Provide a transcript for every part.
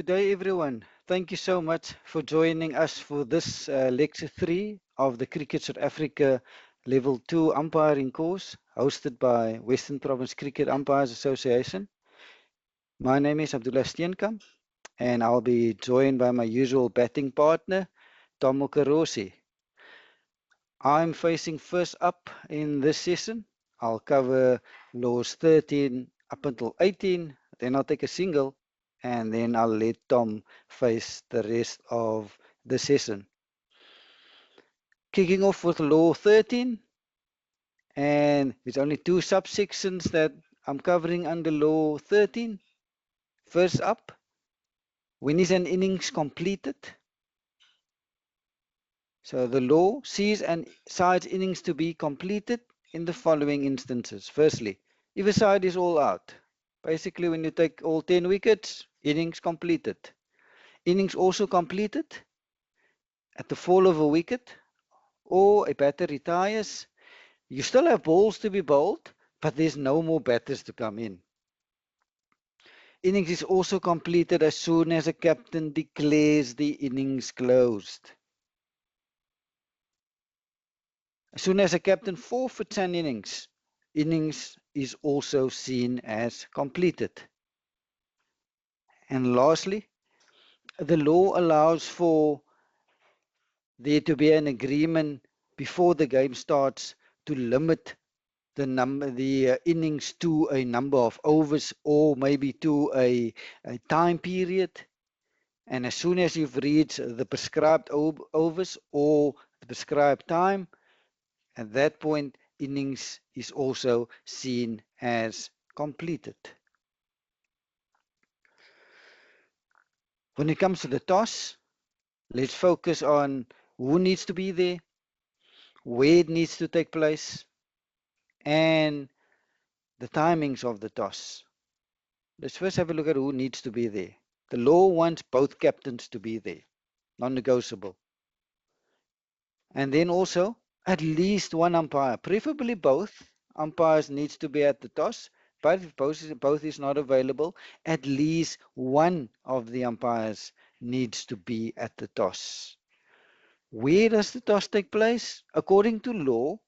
Good day, everyone. Thank you so much for joining us for this lecture 3 of the Cricket South Africa Level 2 umpiring course hosted by Western Province Cricket Umpires Association. My name is Abdullah Steenkamp and I'll be joined by my usual batting partner, Tom Okarosi. I'm facing first up in this session. I'll cover laws 13 up until 18, then I'll take a single, and then I'll let Tom face the rest of the session. Kicking off with law 13, and there's only two subsections that I'm covering under law 13. First up, when is an innings completed? So the law sees an side's innings to be completed in the following instances. Firstly, if a side is all out, basically when you take all 10 wickets, innings completed. Innings also completed at the fall of a wicket, or a batter retires. You still have balls to be bowled, but there's no more batters to come in. Innings is also completed as soon as a captain declares the innings closed. As soon as a captain forfeits an innings is also seen as completed. And lastly, the law allows for there to be an agreement before the game starts to limit the innings to a number of overs or maybe to a time period. And as soon as you've reached the prescribed overs or the prescribed time, at that point, innings is also seen as completed. When it comes to the toss, let's focus on who needs to be there, where it needs to take place, and the timings of the toss. Let's first have a look at who needs to be there. The law wants both captains to be there, non-negotiable. And then also, at least one umpire, preferably both umpires needs to be at the toss, but if both is not available, at least one of the umpires needs to be at the toss. Where does the toss take place? According to law,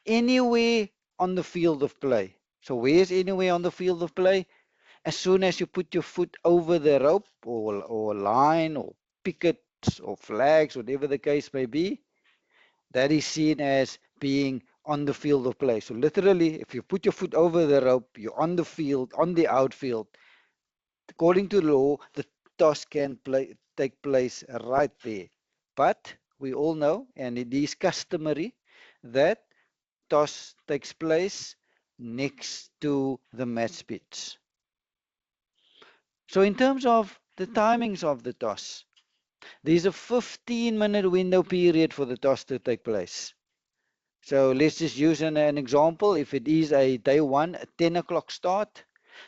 anywhere on the field of play. So where's anywhere on the field of play? As soon as you put your foot over the rope or line or pickets or flags, whatever the case may be, that is seen as being on the field of play. So literally, if you put your foot over the rope, you're on the field, on the outfield. According to law, the toss can take place right there. But we all know, and it is customary, that toss takes place next to the match pitch. So in terms of the timings of the toss, there's a 15-minute window period for the toss to take place. So let's just use an example. If it is a day one, a 10 o'clock start,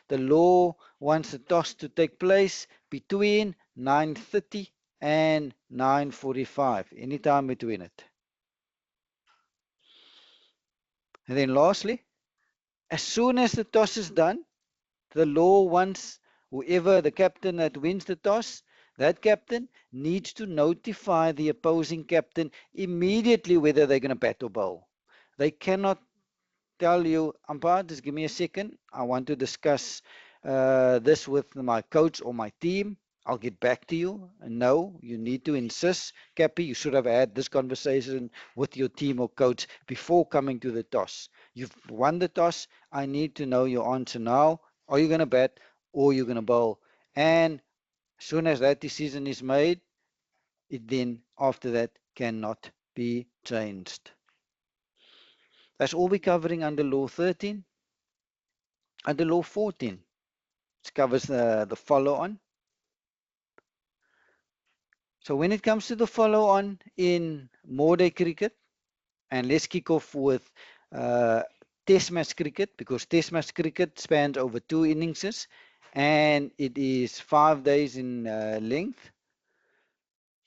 the law wants the toss to take place between 9:30 and 9:45, any time between it. And then lastly, as soon as the toss is done, the law wants whoever the captain that wins the toss, that captain needs to notify the opposing captain immediately whether they're going to bat or bowl. They cannot tell you, umpire, just give me a second. I want to discuss this with my coach or my team. I'll get back to you. No, you need to insist. Cappy, you should have had this conversation with your team or coach before coming to the toss. You've won the toss. I need to know your answer now. Are you going to bat or are you going to bowl? And as soon as that decision is made, it then, after that, cannot be changed. That's all we're covering under Law 13. Under Law 14, it covers the follow-on. So when it comes to the follow-on in Morday cricket, and let's kick off with Test match cricket, because Test match cricket spans over 2 innings and it is 5 days in length.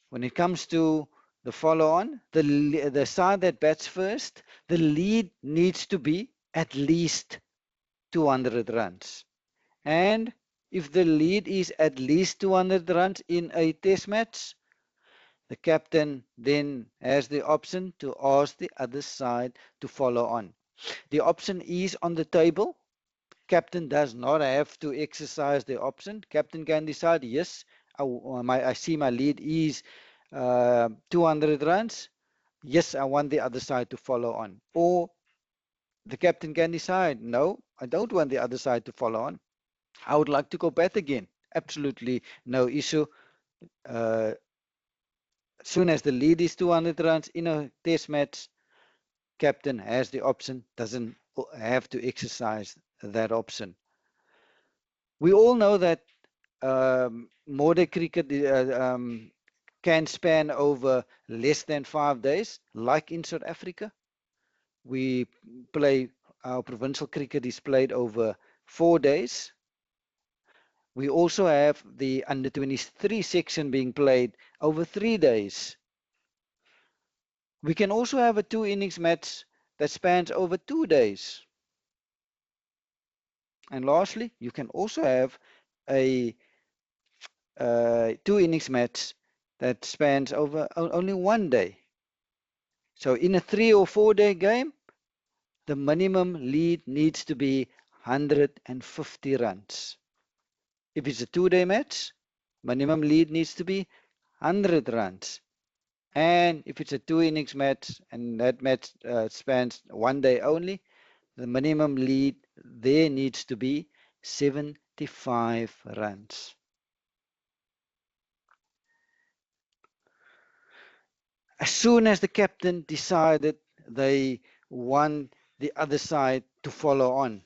When it comes to the follow-on, the side that bats first, the lead needs to be at least 200 runs. And If the lead is at least 200 runs in a test match, the captain then has the option to ask the other side to follow on. The option is on the table. Captain does not have to exercise the option. Captain can decide, yes, I see my lead is 200 runs. Yes, I want the other side to follow on. Or the captain can decide, no, I don't want the other side to follow on. I would like to go back again. Absolutely no issue. As soon as the lead is 200 runs in a test match, captain has the option, doesn't have to exercise that option. We all know that modern cricket can span over less than 5 days, like in South Africa. We play, our provincial cricket is played over 4 days. We also have the under 23 section being played over 3 days. We can also have a 2 innings match that spans over 2 days. And lastly, you can also have a 2 innings match that spans over only 1 day. So in a 3 or 4 day game, the minimum lead needs to be 150 runs. If it's a 2 day match, minimum lead needs to be 100 runs. And if it's a 2 innings match and that match spans 1 day only, the minimum lead there needs to be 75 runs. As soon as the captain decided they want the other side to follow on,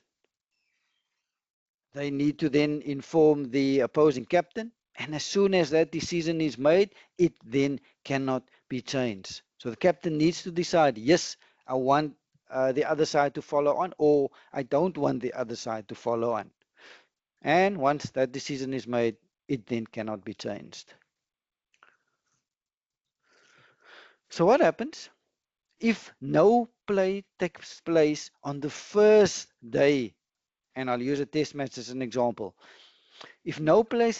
they need to then inform the opposing captain. And as soon as that decision is made, it then cannot be changed. So the captain needs to decide, yes, I want the other side to follow on, or I don't want the other side to follow on. And once that decision is made, it then cannot be changed. So what happens if no play takes place on the first day? And I'll use a test match as an example. If no play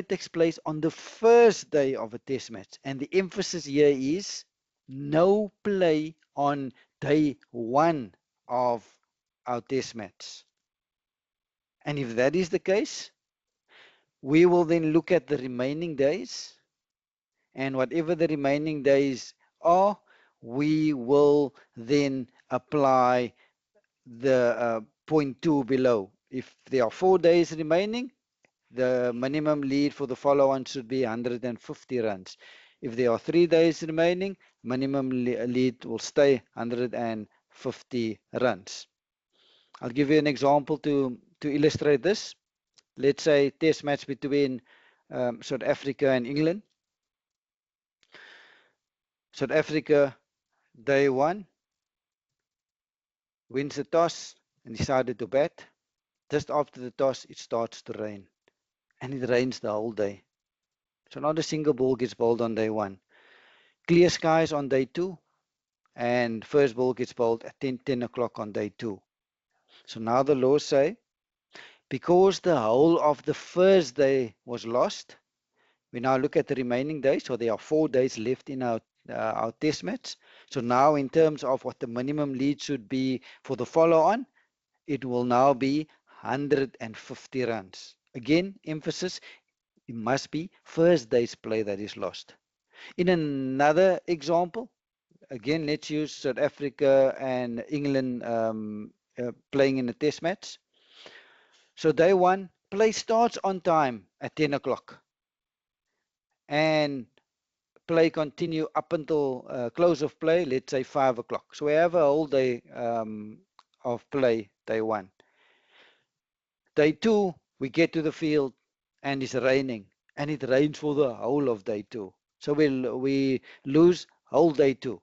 takes place on the first day of a test match, and the emphasis here is no play on day one of our test match. And if that is the case, we will then look at the remaining days, and whatever the remaining days are, we will then apply the point 2 below. If there are 4 days remaining, the minimum lead for the follow-on should be 150 runs. If there are 3 days remaining, minimum lead will stay 150 runs. I'll give you an example to illustrate this. Let's say test match between South Africa and England. South Africa, day one, wins the toss and decided to bat. Just after the toss, it starts to rain. And it rains the whole day. So not a single ball gets bowled on day one. Clear skies on day two. And first ball gets bowled at 10 o'clock on day two. So now the laws say, because the whole of the first day was lost, we now look at the remaining days. So there are 4 days left in our test match. So now in terms of what the minimum lead should be for the follow-on, it will now be 150 runs. Again, emphasis, it must be first day's play that is lost. In another example, again, let's use South Africa and England playing in a test match. So day one, play starts on time at 10 o'clock. And play continue up until close of play, let's say 5 o'clock. So we have a whole day of play, day one. Day two, we get to the field and it's raining. And it rains for the whole of day two. So we lose whole day two.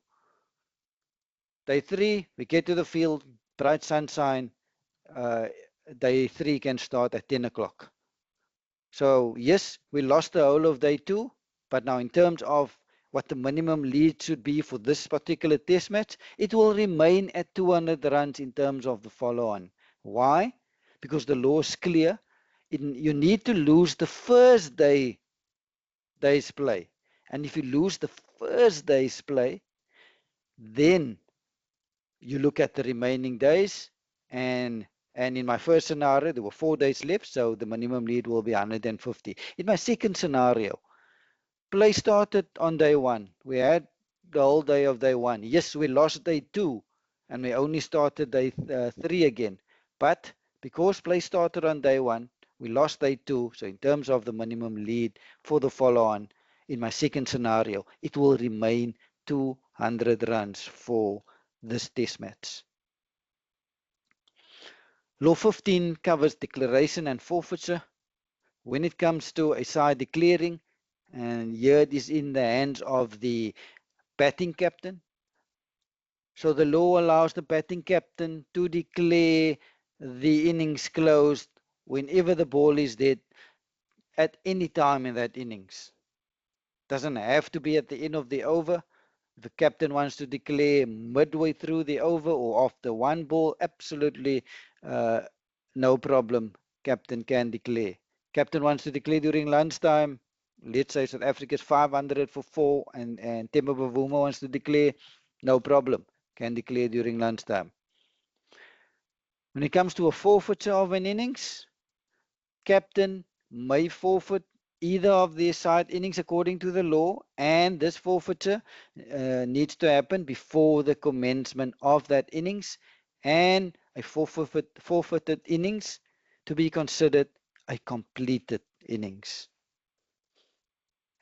Day three, we get to the field, bright sunshine. Day three can start at 10 o'clock. So yes, we lost the whole of day two, but now in terms of what the minimum lead should be for this particular test match, it will remain at 200 runs in terms of the follow-on. Why? Because the law is clear. you need to lose the first day's play. And if you lose the first day's play, then you look at the remaining days, and in my first scenario there were 4 days left, so the minimum lead will be 150. In my second scenario, play started on day one. We had the whole day of day one. Yes, we lost day two, and we only started day three again. But because play started on day one, we lost day two. So in terms of the minimum lead for the follow-on, in my second scenario, it will remain 200 runs for this test match. Law 15 covers declaration and forfeiture. When it comes to a side declaring, and here it is in the hands of the batting captain. So the law allows the batting captain to declare the innings closed whenever the ball is dead at any time in that innings. Doesn't have to be at the end of the over. If the captain wants to declare midway through the over or after one ball, absolutely no problem. Captain can declare. Captain wants to declare during lunchtime. Let's say South Africa's 500 for 4 and Temba Bavuma wants to declare, no problem. Can declare during lunchtime. When it comes to a forfeiture of an innings, captain may forfeit either of their side innings according to the law, and this forfeiture needs to happen before the commencement of that innings, and a forfeited innings to be considered a completed innings.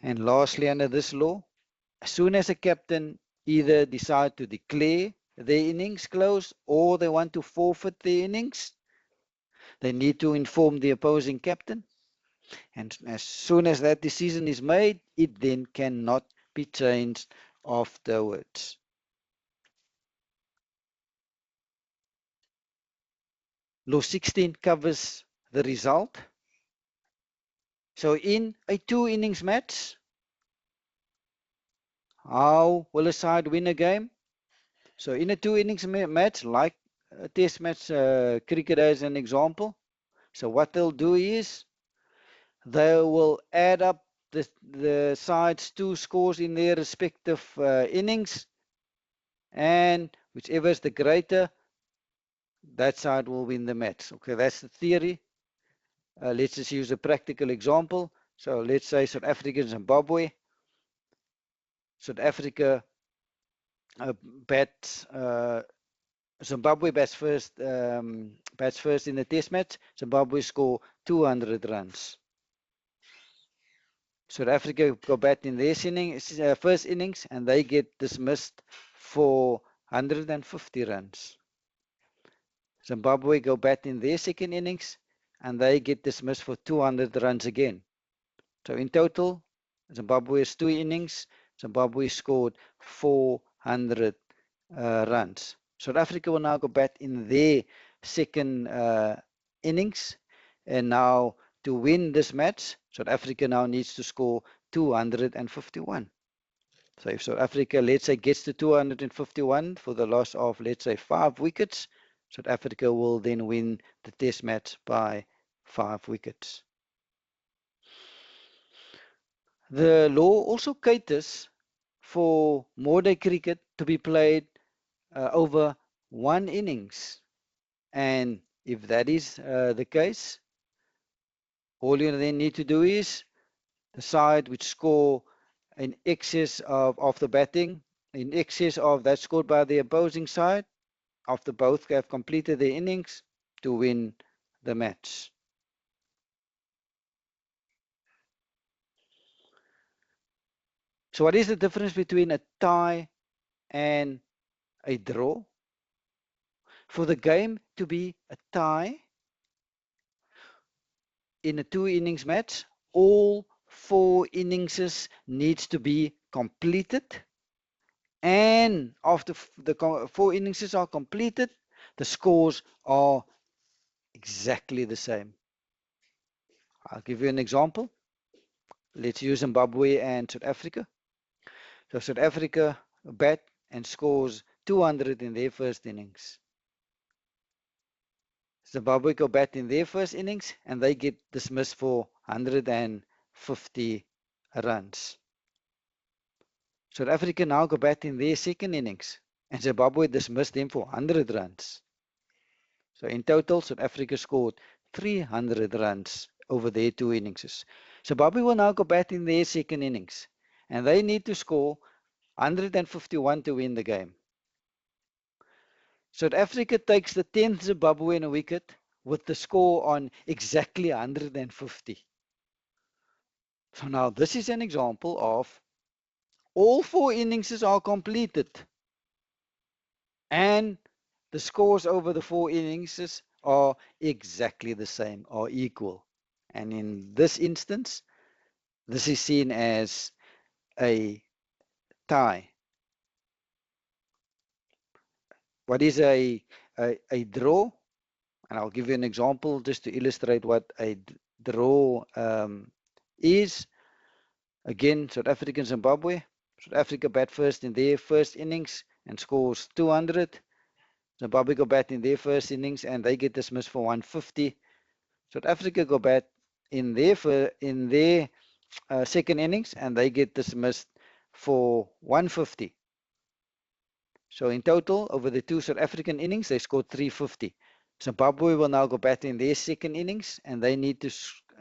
And lastly, under this law, as soon as a captain either decide to declare their innings closed or they want to forfeit their innings, they need to inform the opposing captain. And as soon as that decision is made, it then cannot be changed afterwards. Law 16 covers the result. So in a 2 innings match, how will a side win a game? So in a 2 innings match, like a test match, cricket as an example, so what they'll do is they will add up the sides' 2 scores in their respective innings, and whichever is the greater, that side will win the match. Okay, that's the theory. Let's just use a practical example. So let's say South Africa and Zimbabwe. South Africa bats. Zimbabwe bats first. Bats first in the test match. Zimbabwe score 200 runs. South Africa go bat in their first innings, and they get dismissed for 150 runs. Zimbabwe go bat in their second innings, and they get dismissed for 200 runs again. So in total, Zimbabwe's 2 innings, Zimbabwe scored 400 runs. South Africa will now go bat in their second innings, and now to win this match, South Africa now needs to score 251. So if South Africa, let's say, gets to 251 for the loss of, let's say, 5 wickets, South Africa will then win the test match by 5 wickets. The law also caters for more-day cricket to be played over 1 innings. And if that is the case, all you then need to do is the side which score in excess of the batting, in excess of that scored by the opposing side, after both have completed their innings, to win the match. So what is the difference between a tie and a draw? For the game to be a tie in a 2 innings match, all 4 innings needs to be completed, and after the 4 innings are completed, the scores are exactly the same. I'll give you an example. Let's use Zimbabwe and South Africa. So South Africa bat and scores 200 in their first innings. Zimbabwe go bat in their first innings and they get dismissed for 150 runs. South Africa now go bat in their second innings and Zimbabwe dismissed them for 100 runs. So in total, South Africa scored 300 runs over their two innings. Zimbabwe will now go bat in their second innings and they need to score 151 to win the game. South Africa takes the 10th Zimbabwean wicket with the score on exactly 150. So now this is an example of all four innings are completed and the scores over the four innings are exactly the same or equal. And in this instance, this is seen as a tie. What is a draw? And I'll give you an example just to illustrate what a draw is. Again, South Africa and Zimbabwe. South Africa bat first in their first innings and scores 200. Zimbabwe go bat in their first innings and they get dismissed for 150. South Africa go bat in their second innings and they get dismissed for 150. So in total, over the two South African innings, they scored 350. Zimbabwe will now go bat in their second innings and they need to score.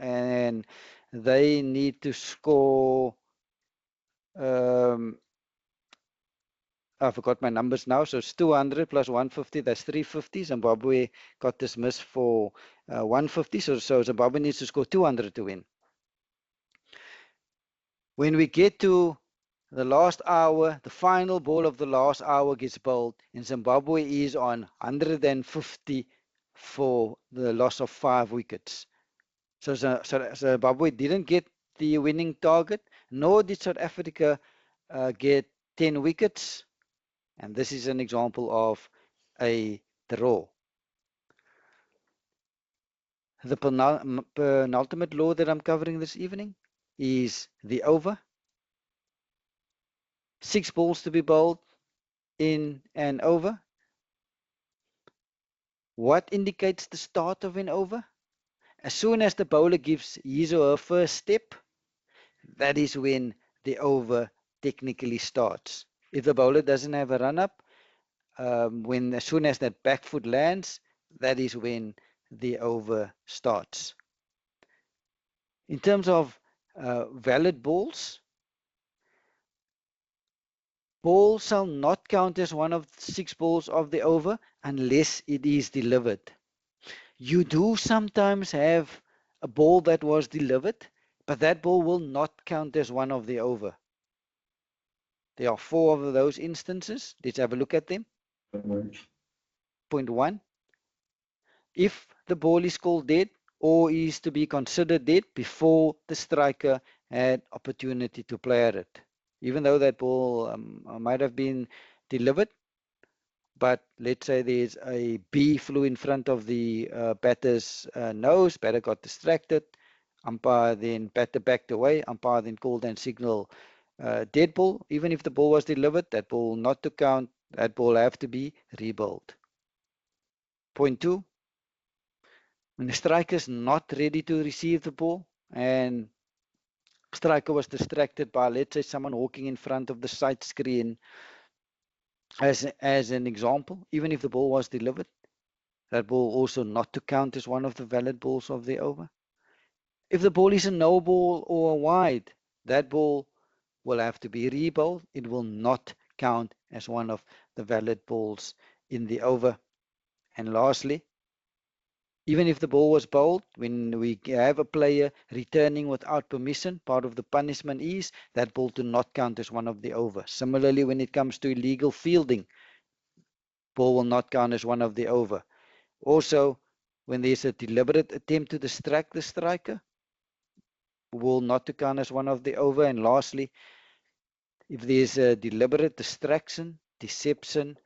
I forgot my numbers now. So it's 200 plus 150. That's 350. Zimbabwe got dismissed for 150. So Zimbabwe needs to score 200 to win. When we get to the last hour, the final ball of the last hour gets bowled, and Zimbabwe is on 150 for the loss of 5 wickets. So Zimbabwe didn't get the winning target, nor did South Africa get 10 wickets. And this is an example of a draw. The penultimate law that I'm covering this evening is the over. 6 balls to be bowled in an over. What indicates the start of an over? As soon as the bowler gives his or her first step, that is when the over technically starts. If the bowler doesn't have a run up, as soon as that back foot lands, that is when the over starts. In terms of valid balls, ball shall not count as one of the 6 balls of the over unless it is delivered. You do sometimes have a ball that was delivered, but that ball will not count as one of the over. There are 4 of those instances. Let's have a look at them. Point 1. If the ball is called dead or is to be considered dead before the striker had opportunity to play at it. Even though that ball might have been delivered, but let's say there's a bee flew in front of the batter's nose, batter got distracted, umpire then batter backed away, umpire then called and signal dead ball. Even if the ball was delivered, that ball not to count, that ball have to be rebowled. Point 2, when the striker is not ready to receive the ball and striker was distracted by, let's say, someone walking in front of the sight screen, as an example, even if the ball was delivered, that ball also not to count as one of the valid balls of the over. If the ball is a no ball or a wide, that ball will have to be rebowled. It will not count as one of the valid balls in the over. And lastly, even if the ball was bowled, when we have a player returning without permission, part of the punishment is that ball to not count as one of the over. Similarly, when it comes to illegal fielding, ball will not count as one of the over. Also, when there's a deliberate attempt to distract the striker, ball not to count as one of the over. And lastly, if there's a deliberate distraction, deception,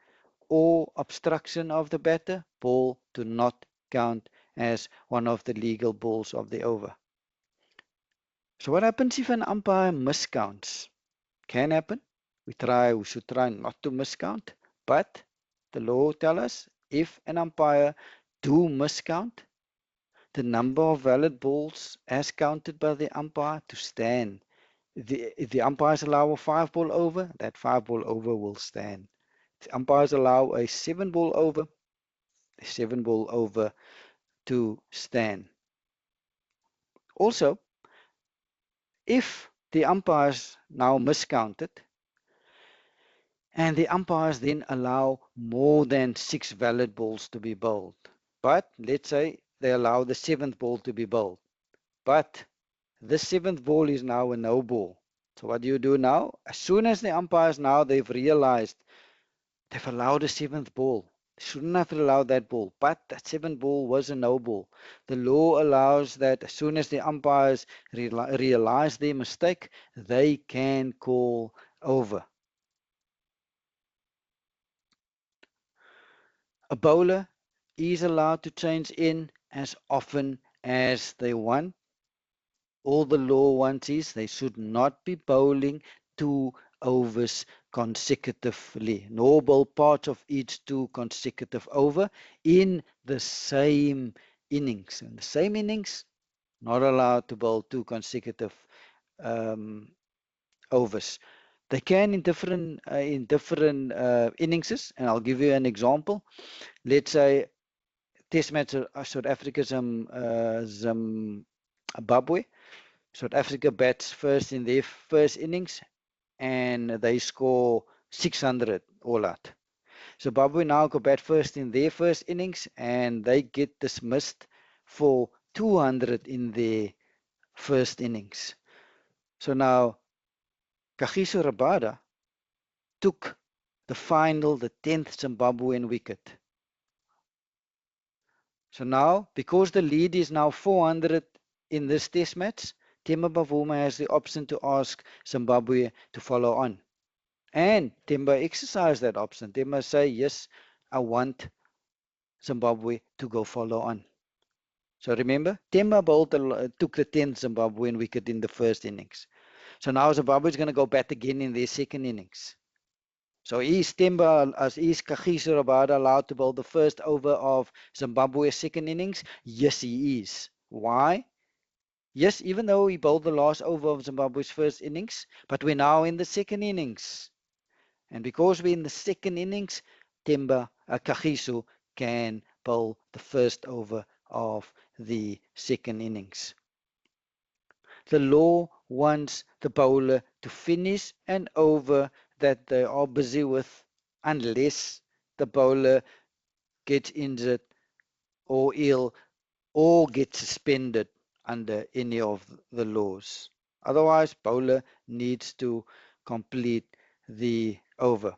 or obstruction of the batter, ball to not count as one of the legal balls of the over. So what happens if an umpire miscounts? Can happen. We should try not to miscount, but the law tells us if an umpire do miscount the number of valid balls as counted by the umpire to stand. If the umpires allow a 5 ball over, that 5 ball over will stand. If the umpires allow a 7 ball over, a 7 ball over to stand. Also, if the umpires now miscounted and the umpires then allow more than 6 valid balls to be bowled, but let's say they allow the 7th ball to be bowled, but the 7th ball is now a no ball. So what do you do now? As soon as the umpires now they've realized they've allowed a 7th ball. They shouldn't have allowed that ball, but that 7th ball was a no ball. The law allows that as soon as the umpires realize their mistake, they can call over. A bowler is allowed to change in as often as they want. All the law wants is they should not be bowling 2 overs consecutively, nor bowl parts of each 2 consecutive over in the same innings. In the same innings, not allowed to bowl 2 consecutive um, overs. They can in different innings, and I'll give you an example. Let's say Test match South Africa Zimbabwe. South Africa bats first in their first innings and they score 600 all out. Zimbabwe now go bat first in their first innings and they get dismissed for 200 in their first innings. So now Kagiso Rabada took the final, the 10th Zimbabwean wicket. So now, because the lead is now 400 in this test match, Temba Bavuma has the option to ask Zimbabwe to follow on. And Temba exercised that option. Temba say, yes, I want Zimbabwe to go follow on. So remember, Temba took the 10th Zimbabwean wicket in the first innings. So now Zimbabwe is going to go bat again in their second innings. So is Temba, is Kagiso Rabada allowed to bowl the first over of Zimbabwe's second innings? Yes, he is. Why? Yes, even though he bowled the last over of Zimbabwe's first innings, but we're now in the second innings. And because we're in the second innings, Kagiso can bowl the first over of the second innings. The law wants the bowler to finish an over that they are busy with unless the bowler gets injured or ill or gets suspended under any of the laws. Otherwise, bowler needs to complete the over.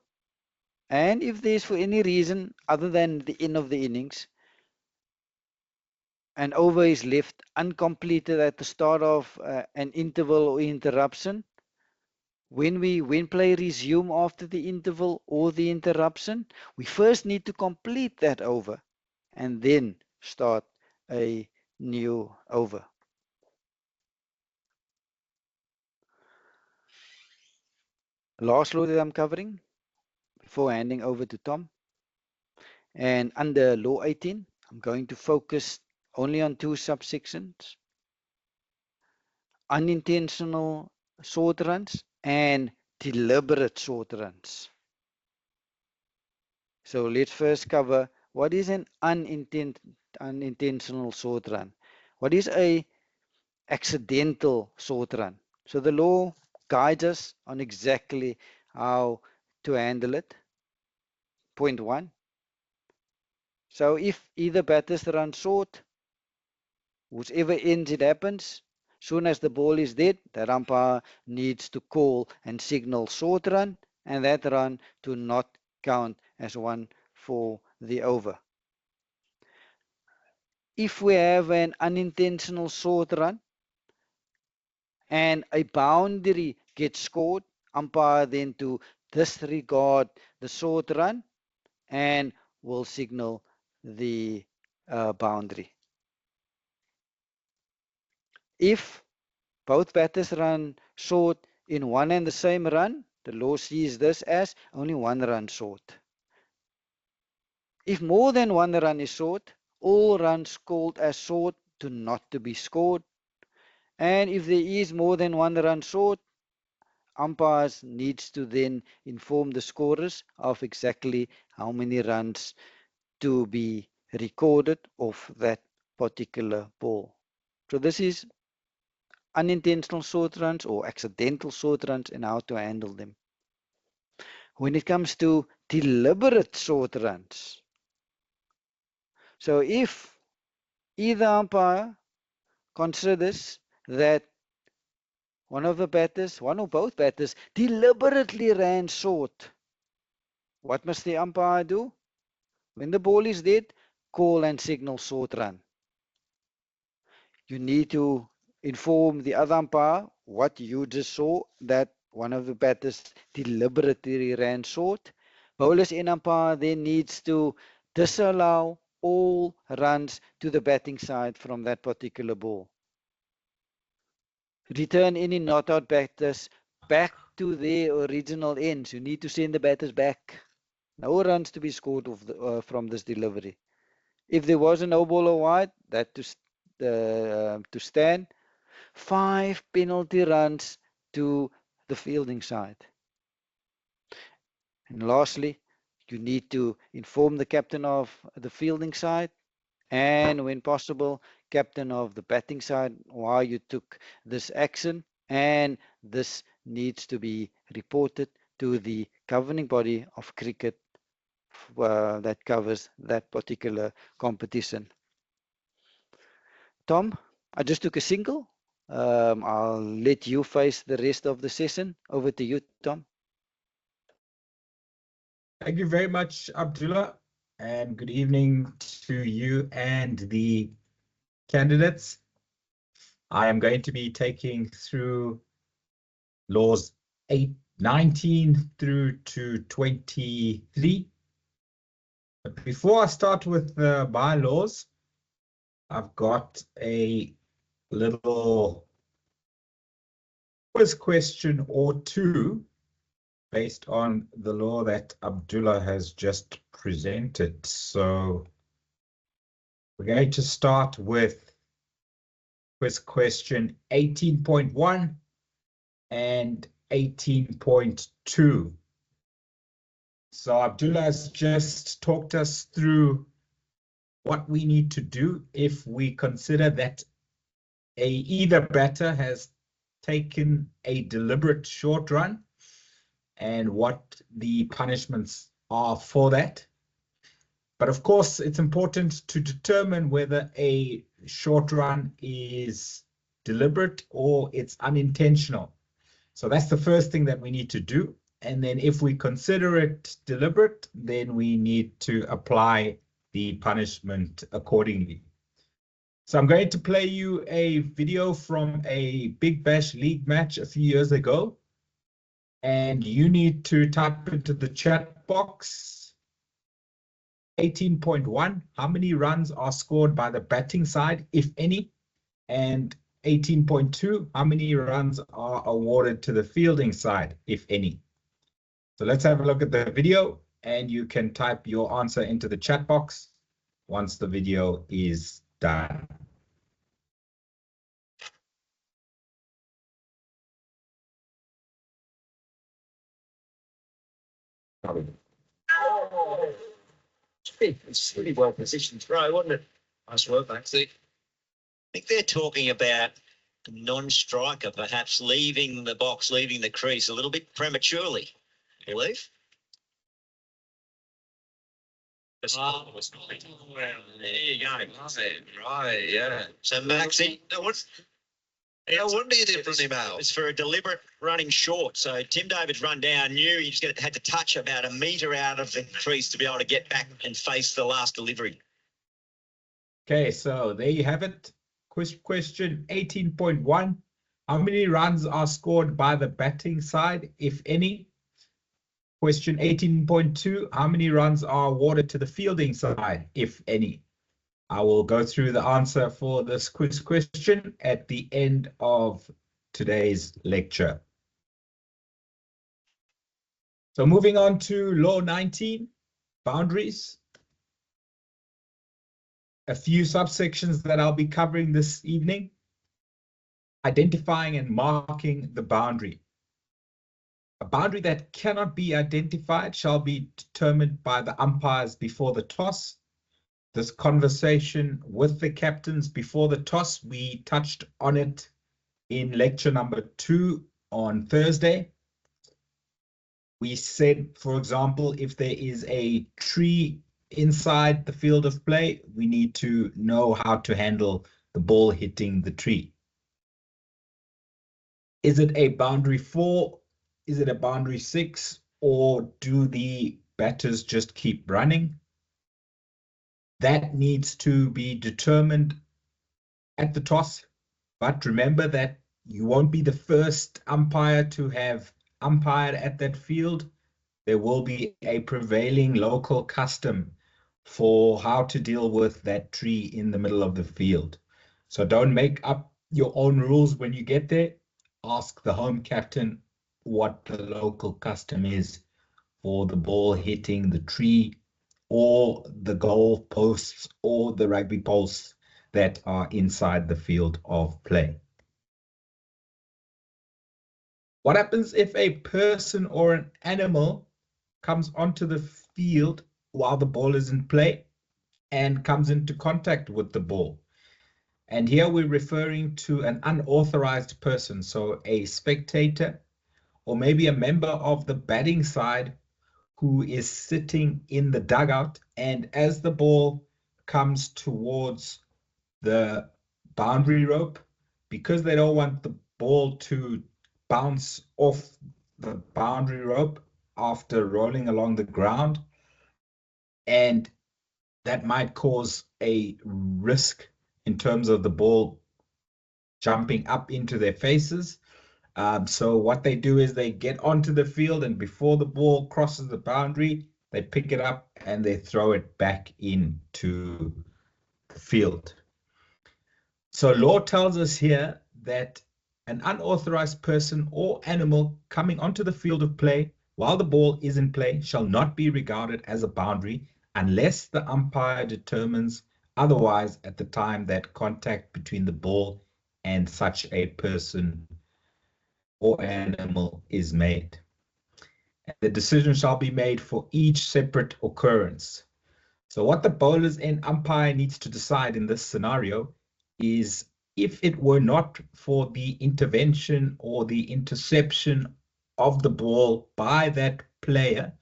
And if there's for any reason other than the end of the innings, an over is left uncompleted at the start of an interval or interruption, when play resume after the interval or the interruption, we first need to complete that over and then start a new over. Last law that I'm covering before handing over to Tom. And under Law 18, I'm going to focus only on 2 subsections: unintentional short runs and deliberate short runs. So let's first cover what is an unintentional short run. What is a accidental short run? So the law guides us on exactly how to handle it. Point 1. So if either batters run short, whichever ends it happens, soon as the ball is dead, the umpire needs to call and signal short run, and that run to not count as one for the over. If we have an unintentional short run and a boundary gets scored, umpire then to disregard the short run and will signal the boundary. If both batters run short in one and the same run, the law sees this as only one run short. If more than one run is short, all runs called as short to not to be scored. And if there is more than one run short, umpires needs to then inform the scorers of exactly how many runs to be recorded of that particular ball. So this is unintentional short runs or accidental short runs and how to handle them. When it comes to deliberate short runs, so if either umpire considers that one of the batters, one or both batters, deliberately ran short, what must the umpire do? When the ball is dead, call and signal short run. You need to inform the other umpire what you just saw, that one of the batters deliberately ran short. Bowlers in umpire then needs to disallow all runs to the batting side from that particular ball. Return any not out batters back to their original ends. You need to send the batters back. No runs to be scored from this delivery. If there was a no ball or wide, that to stand. 5 penalty runs to the fielding side. And lastly, you need to inform the captain of the fielding side and, when possible, captain of the batting side why you took this action, and this needs to be reported to the governing body of cricket that covers that particular competition. Tom, I just took a single. I'll let you face the rest of the session. Over to you, Tom. Thank you very much, Abdullah, and good evening to you and the candidates. I am going to be taking through laws 19 through to 23. But before I start with the bylaws, I've got a little quiz question or two based on the law that Abdullah has just presented. So we're going to start with quiz question 18.1 and 18.2. So Abdullah has just talked us through what we need to do if we consider that either batter has taken a deliberate short run and what the punishments are for that. But of course, it's important to determine whether a short run is deliberate or it's unintentional. So that's the first thing that we need to do. And then if we consider it deliberate, then we need to apply the punishment accordingly. So I'm going to play you a video from a Big Bash League match a few years ago. And you need to type into the chat box 18.1, how many runs are scored by the batting side, if any? And 18.2, how many runs are awarded to the fielding side, if any? So let's have a look at the video, and you can type your answer into the chat box once the video is done. It's really well positioned throw, wasn't it? Nice work, Maxie. I think they're talking about non-striker perhaps leaving the box, leaving the crease a little bit prematurely, I believe. Oh, there you go. Right, yeah. So, Maxie, it wouldn't be a different email. It's for a deliberate running short. So Tim David's run down, knew he just had to touch about a metre out of the crease to be able to get back and face the last delivery. Okay, so there you have it. Question 18.1. How many runs are scored by the batting side, if any? Question 18.2. How many runs are awarded to the fielding side, if any? I will go through the answer for this quiz question at the end of today's lecture. So moving on to law 19, boundaries. a few subsections that I'll be covering this evening. Identifying and marking the boundary. A boundary that cannot be identified shall be determined by the umpires before the toss. This conversation with the captains before the toss, we touched on it in lecture number 2 on Thursday. We said, for example, if there is a tree inside the field of play, we need to know how to handle the ball hitting the tree. Is it a boundary 4? Is it a boundary 6? Or do the batters just keep running? That needs to be determined at the toss. But remember that you won't be the first umpire to have umpired at that field. There will be a prevailing local custom for how to deal with that tree in the middle of the field. So don't make up your own rules when you get there. Ask the home captain what the local custom is for the ball hitting the tree or the goal posts or the rugby posts that are inside the field of play. What happens if a person or an animal comes onto the field while the ball is in play and comes into contact with the ball? And here we're referring to an unauthorized person, so a spectator or maybe a member of the batting side who is sitting in the dugout, and as the ball comes towards the boundary rope, because they don't want the ball to bounce off the boundary rope after rolling along the ground, and that might cause a risk in terms of the ball jumping up into their faces. So what they do is they get onto the field, and before the ball crosses the boundary, they pick it up and they throw it back into the field. So law tells us here that an unauthorized person or animal coming onto the field of play while the ball is in play shall not be regarded as a boundary unless the umpire determines otherwise at the time that contact between the ball and such a person or animal is made. And the decision shall be made for each separate occurrence. So what the bowler's end umpire needs to decide in this scenario is, if it were not for the intervention or the interception of the ball by that player,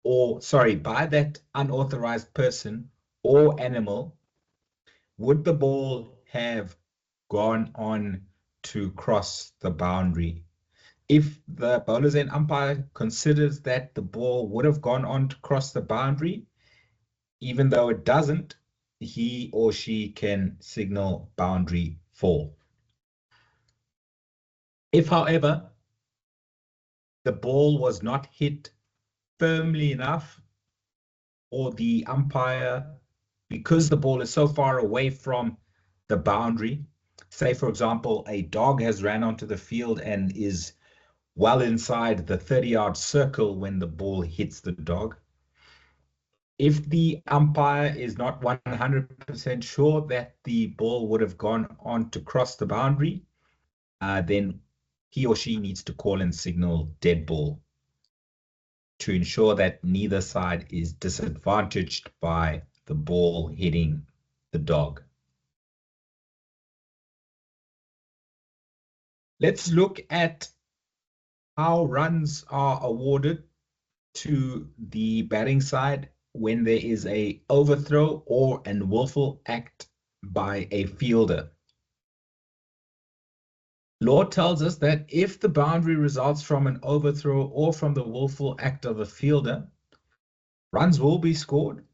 or sorry, by that unauthorized person or animal, would the ball have gone on to cross the boundary? If the bowler's end umpire considers that the ball would have gone on to cross the boundary, even though it doesn't, he or she can signal boundary 4. If, however, the ball was not hit firmly enough, or the umpire, because the ball is so far away from the boundary, say, for example, a dog has ran onto the field and is well inside the 30-yard circle when the ball hits the dog. If the umpire is not 100% sure that the ball would have gone on to cross the boundary, then he or she needs to call and signal dead ball to ensure that neither side is disadvantaged by the ball hitting the dog. Let's look at how runs are awarded to the batting side when there is a overthrow or an willful act by a fielder. Law tells us that if the boundary results from an overthrow or from the willful act of a fielder, runs will be scored.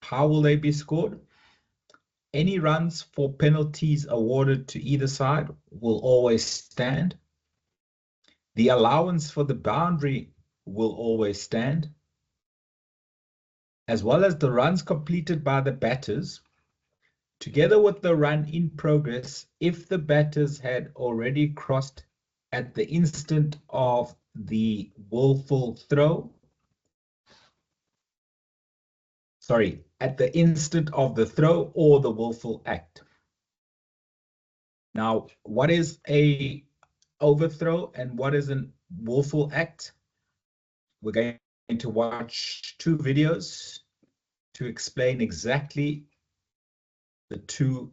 How will they be scored? Any runs for penalties awarded to either side will always stand. The allowance for the boundary will always stand, as well as the runs completed by the batters, together with the run in progress if the batters had already crossed at the instant of the willful throw. Sorry, at the instant of the throw or the willful act. Now, what is a overthrow and what is an willful act? We're going to watch two videos to explain exactly the two.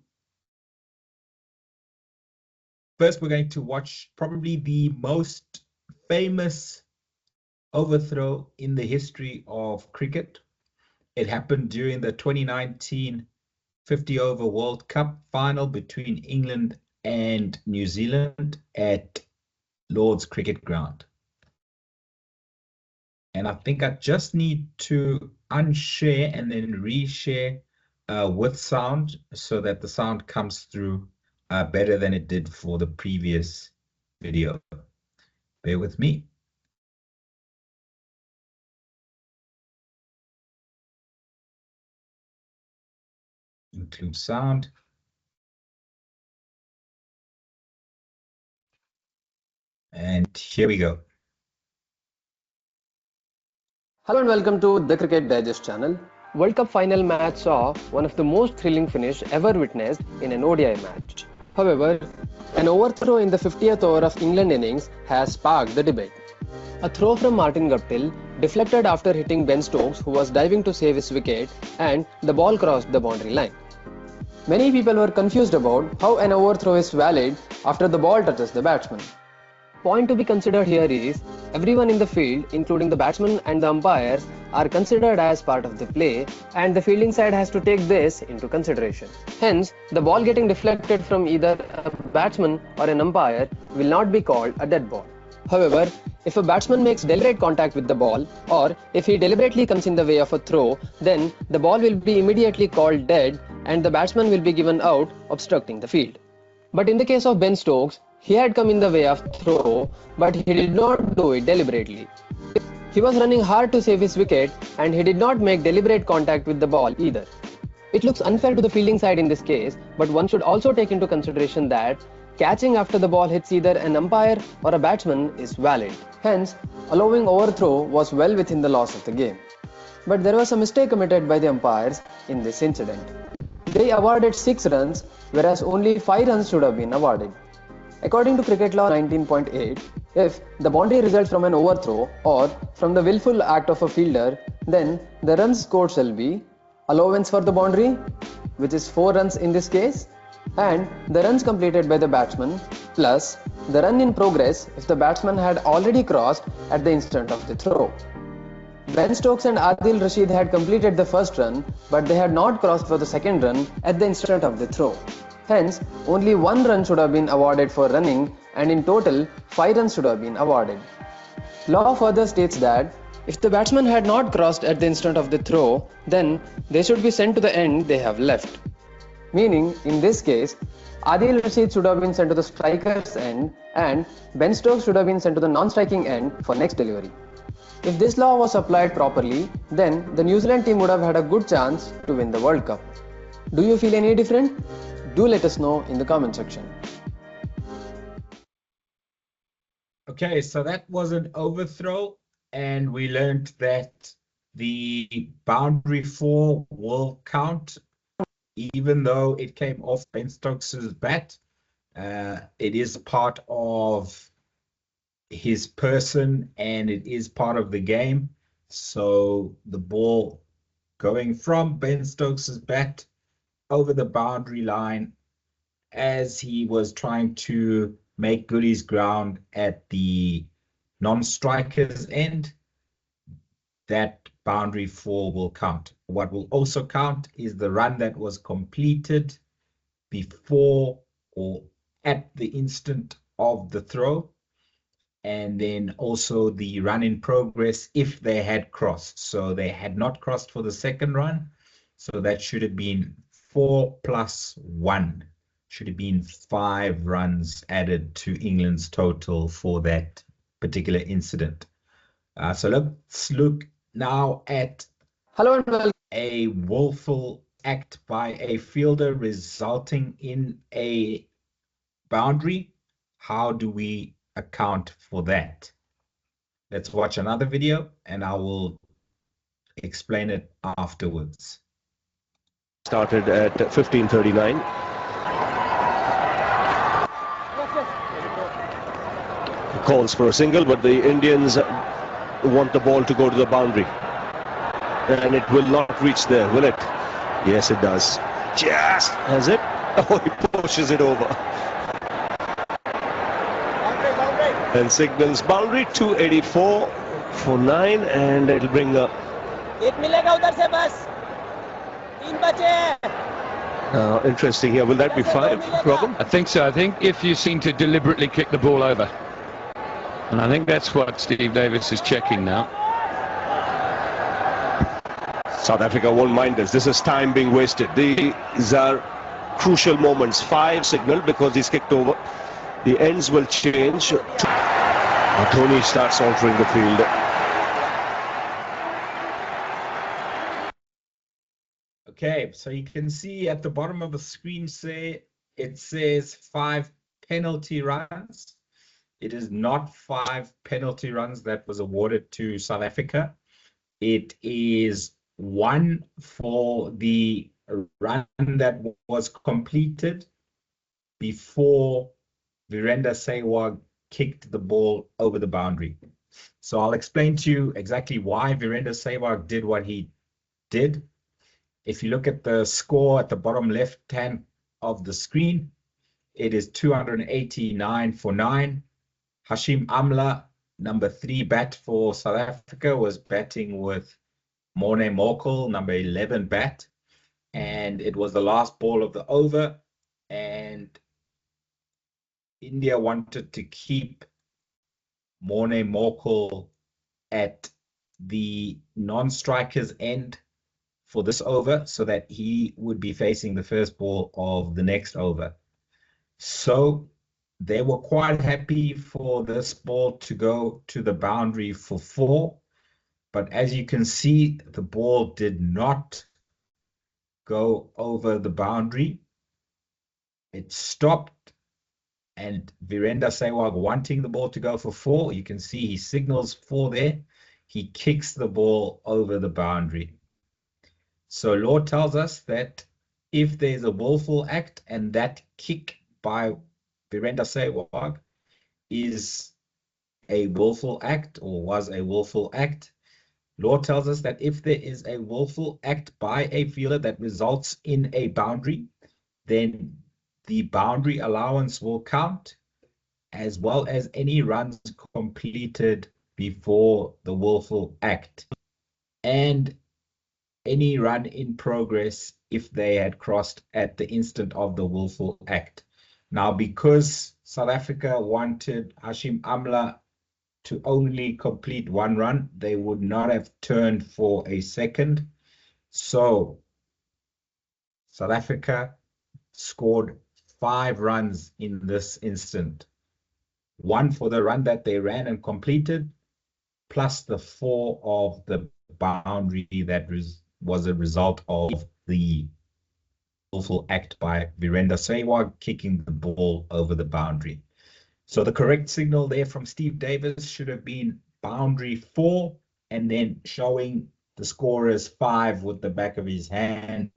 First, we're going to watch probably the most famous overthrow in the history of cricket. It happened during the 2019 50-over World Cup final between England and New Zealand at Lord's Cricket Ground. And I think I just need to unshare and then reshare with sound so that the sound comes through better than it did for the previous video. Bear with me. Include sound. And here we go. Hello and welcome to the Cricket Digest channel. World Cup final match saw one of the most thrilling finish ever witnessed in an ODI match. However, an overthrow in the 50th over of England innings has sparked the debate. A throw from Martin Guptill deflected after hitting Ben Stokes, who was diving to save his wicket, and the ball crossed the boundary line. Many people were confused about how an overthrow is valid after the ball touches the batsman. Point to be considered here is, everyone in the field, including the batsman and the umpires, are considered as part of the play, and the fielding side has to take this into consideration. Hence, the ball getting deflected from either a batsman or an umpire will not be called a dead ball. However, if a batsman makes deliberate contact with the ball, or if he deliberately comes in the way of a throw, then the ball will be immediately called dead and the batsman will be given out, obstructing the field. But in the case of Ben Stokes, he had come in the way of throw, but he did not do it deliberately. He was running hard to save his wicket and he did not make deliberate contact with the ball either. It looks unfair to the fielding side in this case, but one should also take into consideration that catching after the ball hits either an umpire or a batsman is valid. Hence, allowing overthrow was well within the laws of the game. But there was a mistake committed by the umpires in this incident. They awarded 6 runs, whereas only 5 runs should have been awarded. According to Cricket Law 19.8, if the boundary results from an overthrow or from the willful act of a fielder, then the runs scored shall be allowance for the boundary, which is 4 runs in this case, and the runs completed by the batsman plus the run in progress if the batsman had already crossed at the instant of the throw. Ben Stokes and Adil Rashid had completed the first run, but they had not crossed for the second run at the instant of the throw. Hence, only 1 run should have been awarded for running, and in total, 5 runs should have been awarded. Law further states that if the batsman had not crossed at the instant of the throw, then they should be sent to the end they have left. Meaning, in this case, Adil Rashid should have been sent to the striker's end and Ben Stokes should have been sent to the non-striking end for next delivery. If this law was applied properly, then the New Zealand team would have had a good chance to win the World Cup. Do you feel any different? Do let us know in the comment section. Okay, so that was an overthrow, and we learned that the boundary 4 will count, even though it came off Ben Stokes's bat. It is part of his person and it is part of the game. So the ball going from Ben Stokes's bat over the boundary line as he was trying to make good his ground at the non-striker's end, that boundary 4 will count. What will also count is the run that was completed before or at the instant of the throw, and then also the run in progress if they had crossed. So they had not crossed for the second run, so that should have been 4 plus 1. Should have been 5 runs added to England's total for that particular incident. So let's look now at a willful act by a fielder resulting in a boundary. How do we account for that? Let's watch another video and I will explain it afterwards. started at 15:39. Calls for a single, but the Indians want the ball to go to the boundary. And it will not reach there, will it? Yes, it does. Just has it. Oh, he pushes it over. And signals boundary 284 for 9, and it'll bring a... interesting here. Will that be 5, Robin? I think so. I think if you seem to deliberately kick the ball over. And I think that's what Steve Davis is checking now. South Africa won't mind this. This is time being wasted. These are crucial moments. 5 signal because he's kicked over. The ends will change. Tony starts altering the field. Okay, so you can see at the bottom of the screen it says 5 penalty runs. It is not 5 penalty runs that was awarded to South Africa. It is 1 for the run that was completed before Virender Sehwag kicked the ball over the boundary. So I'll explain to you exactly why Virender Sehwag did what he did. If you look at the score at the bottom left hand of the screen, it is 289 for 9. Hashim Amla, number 3 bat for South Africa, was batting with Morne Morkel, number 11 bat. And it was the last ball of the over. And India wanted to keep Morne Morkel at the non-striker's end for this over so that he would be facing the first ball of the next over. So they were quite happy for this ball to go to the boundary for 4. But as you can see, the ball did not go over the boundary. It stopped, and Virender Sehwag wanting the ball to go for 4. You can see he signals 4 there. He kicks the ball over the boundary. So law tells us that if there's a willful act and that kick by Virender Sehwag is a willful act or was a willful act, law tells us that if there is a willful act by a fielder that results in a boundary, then the boundary allowance will count, as well as any runs completed before the willful act, and any run in progress if they had crossed at the instant of the willful act. Now, because South Africa wanted Hashim Amla to only complete 1 run, they would not have turned for a second. So South Africa scored 5 runs in this instant. 1 for the run that they ran and completed, plus the 4 of the boundary that was a result of the willful act by Virender Sehwag kicking the ball over the boundary. So the correct signal there from Steve Davis should have been boundary 4, and then showing the score as 5 with the back of his hand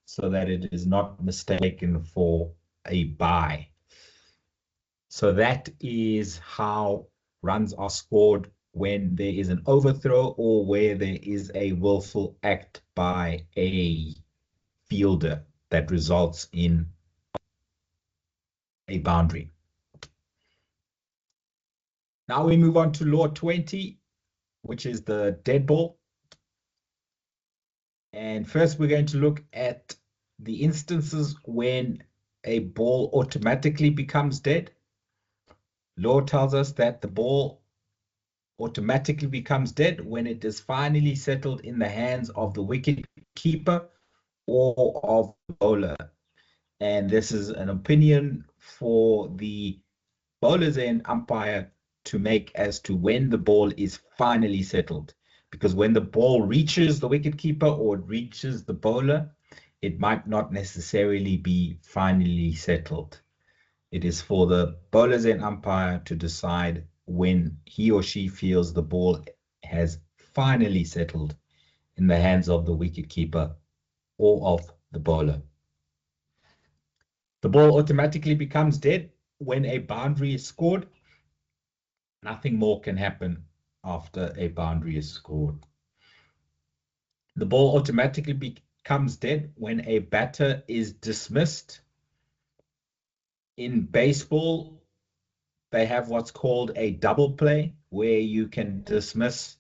so that it is not mistaken for a bye. So that is how runs are scored when there is an overthrow or where there is a willful act by a fielder that results in a boundary. Now we move on to law 20, which is the dead ball. And first we're going to look at the instances when a ball automatically becomes dead. Law tells us that the ball automatically becomes dead when it is finally settled in the hands of the wicket keeper or of the bowler. And this is an opinion for the bowler's end umpire to make as to when the ball is finally settled. Because when the ball reaches the wicketkeeper or it reaches the bowler, it might not necessarily be finally settled. It is for the bowler's end umpire to decide when he or she feels the ball has finally settled in the hands of the wicketkeeper or of the bowler. The ball automatically becomes dead when a boundary is scored. Nothing more can happen after a boundary is scored. The ball automatically becomes dead when a batter is dismissed. In baseball, they have what's called a double play, where you can dismiss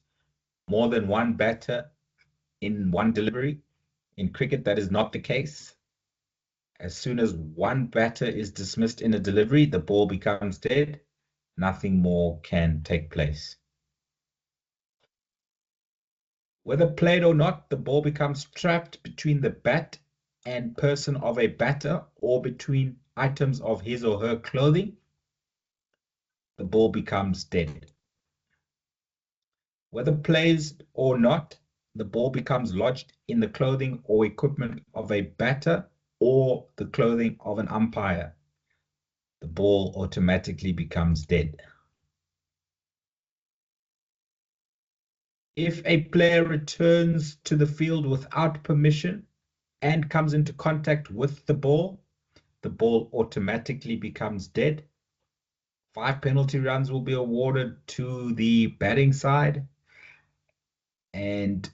more than one batter in one delivery. In cricket, that is not the case. As soon as one batter is dismissed in a delivery, the ball becomes dead. Nothing more can take place. Whether played or not, the ball becomes trapped between the bat and person of a batter, or between items of his or her clothing. The ball becomes dead. Whether played or not, the ball becomes lodged in the clothing or equipment of a batter or the clothing of an umpire. The ball automatically becomes dead. If a player returns to the field without permission and comes into contact with the ball automatically becomes dead. 5 penalty runs will be awarded to the batting side. And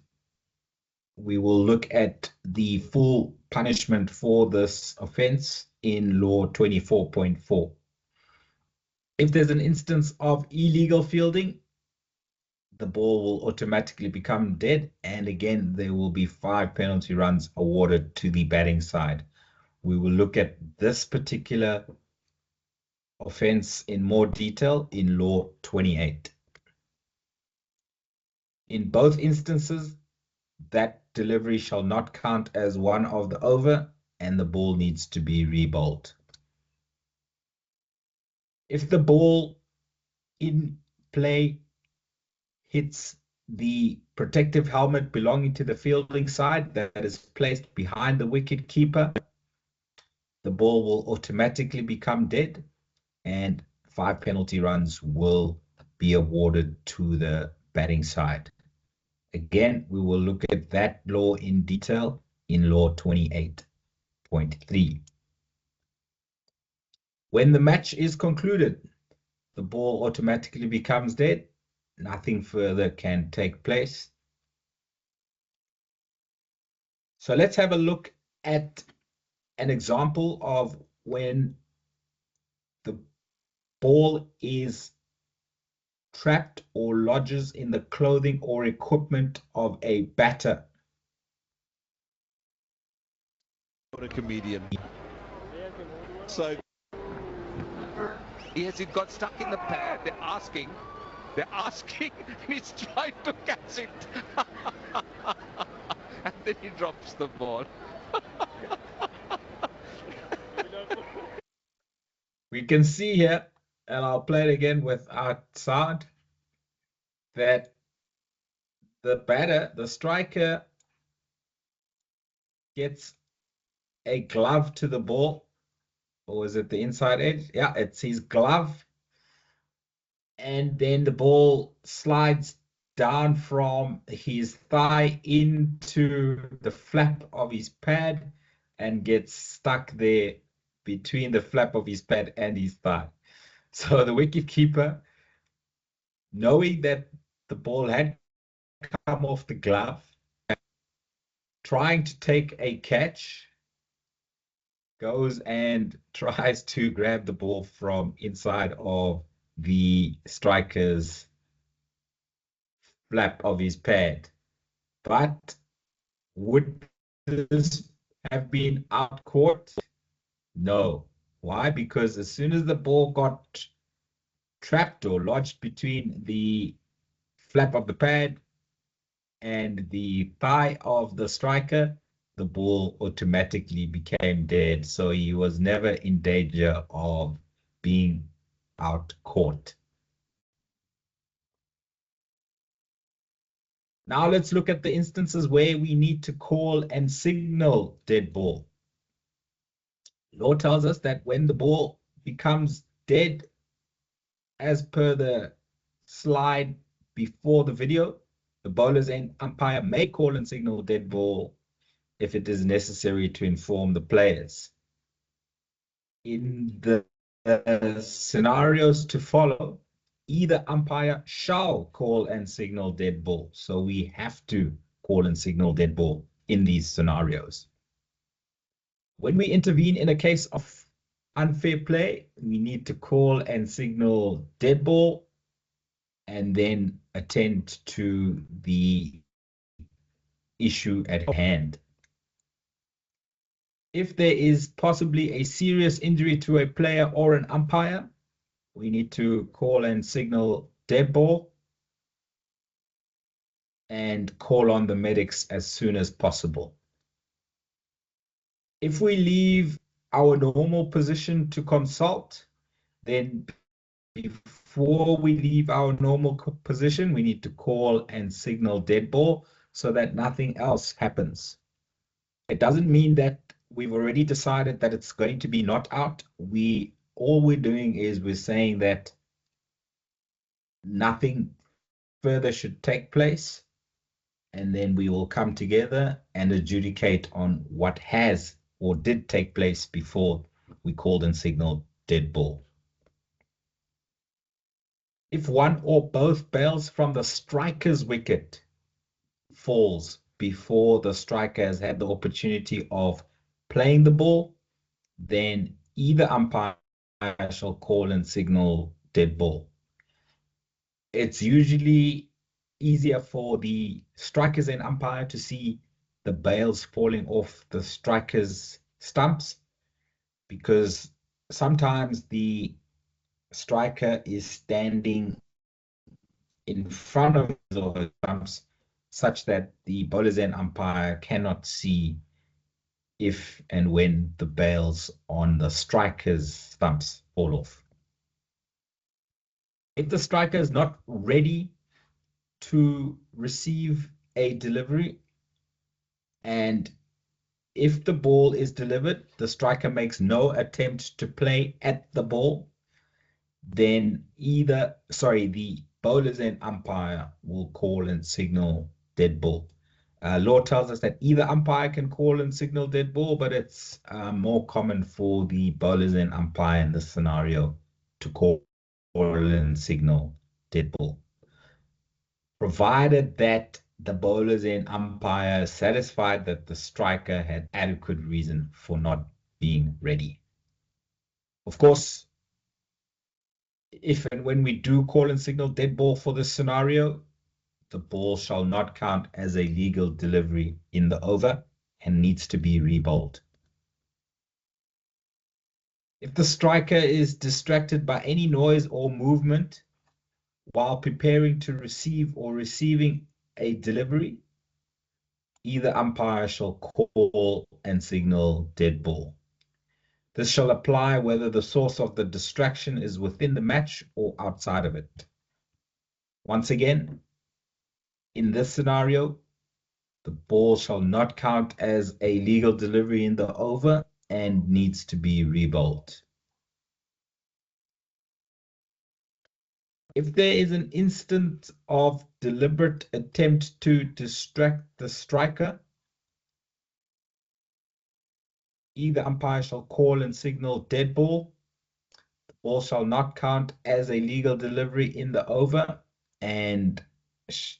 we will look at the full punishment for this offense in Law 24.4. If there's an instance of illegal fielding, the ball will automatically become dead, and again there will be 5 penalty runs awarded to the batting side. We will look at this particular offense in more detail in Law 28. In both instances, that delivery shall not count as one of the over, and the ball needs to be rebowled. If the ball in play hits the protective helmet belonging to the fielding side that is placed behind the wicket keeper, the ball will automatically become dead, and 5 penalty runs will be awarded to the batting side. Again, we will look at that law in detail in Law 28.3. When the match is concluded, the ball automatically becomes dead. Nothing further can take place. So let's have a look at an example of when the ball is trapped or lodges in the clothing or equipment of a batter. What a comedian. So Yes, it got stuck in the pad. They're asking, and he's trying to catch it. And then he drops the ball. We can see here, and I'll play it again without sound, that the batter, the striker, gets a glove to the ball. Or is it the inside edge? Yeah, it's his glove. And then the ball slides down from his thigh into the flap of his pad and gets stuck there between the flap of his pad and his thigh. So the wicketkeeper, knowing that the ball had come off the glove, trying to take a catch, goes and tries to grab the ball from inside of the striker's flap of his pad. But would this have been out caught? No. Why? Because as soon as the ball got trapped or lodged between the flap of the pad and the thigh of the striker, the ball automatically became dead. So he was never in danger of being out caught. Now let's look at the instances where we need to call and signal dead ball. Law tells us that when the ball becomes dead, as per the slide before the video, the bowlers and umpire may call and signal dead ball if it is necessary to inform the players. In the scenarios to follow, either umpire shall call and signal dead ball. So we have to call and signal dead ball in these scenarios. When we intervene in a case of unfair play, we need to call and signal dead ball and then attend to the issue at hand. If there is possibly a serious injury to a player or an umpire, we need to call and signal dead ball and call on the medics as soon as possible. If we leave our normal position to consult, then before we leave our normal position, we need to call and signal dead ball so that nothing else happens. It doesn't mean that we've already decided that it's going to be not out. All we're doing is we're saying that nothing further should take place, and then we will come together and adjudicate on what has or did take place before we called and signaled dead ball. If one or both bails from the striker's wicket falls before the striker has had the opportunity of playing the ball, then either umpire shall call and signal dead ball. It's usually easier for the strikers and umpire to see the bails falling off the striker's stumps, because sometimes the striker is standing in front of his or her stumps such that the bowlers and umpire cannot see if and when the bails on the striker's stumps fall off. If the striker is not ready to receive a delivery, and if the ball is delivered, the striker makes no attempt to play at the ball, then the bowlers and umpire will call and signal dead ball. Law tells us that either umpire can call and signal dead ball, but it's more common for the bowlers and umpire in this scenario to call and signal dead ball, provided that the bowlers and umpire are satisfied that the striker had adequate reason for not being ready. Of course, if and when we do call and signal dead ball for this scenario, the ball shall not count as a legal delivery in the over and needs to be rebowled. If the striker is distracted by any noise or movement while preparing to receive or receiving a delivery, either umpire shall call and signal dead ball. This shall apply whether the source of the distraction is within the match or outside of it. Once again, in this scenario, the ball shall not count as a legal delivery in the over and needs to be rebowled. If there is an instance of deliberate attempt to distract the striker, either umpire shall call and signal dead ball. The ball shall not count as a legal delivery in the over and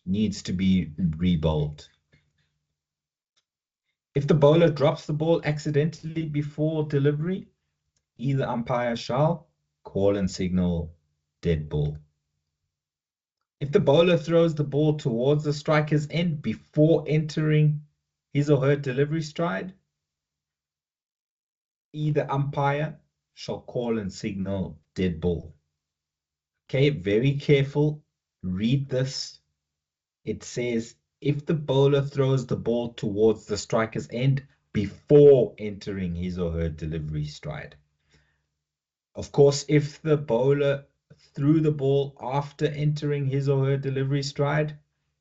needs to be rebowled. If the bowler drops the ball accidentally before delivery, either umpire shall call and signal dead ball. If the bowler throws the ball towards the striker's end before entering his or her delivery stride, either umpire shall call and signal dead ball. Okay, very careful. Read this. It says, if the bowler throws the ball towards the striker's end before entering his or her delivery stride. Of course, if the bowler threw the ball after entering his or her delivery stride,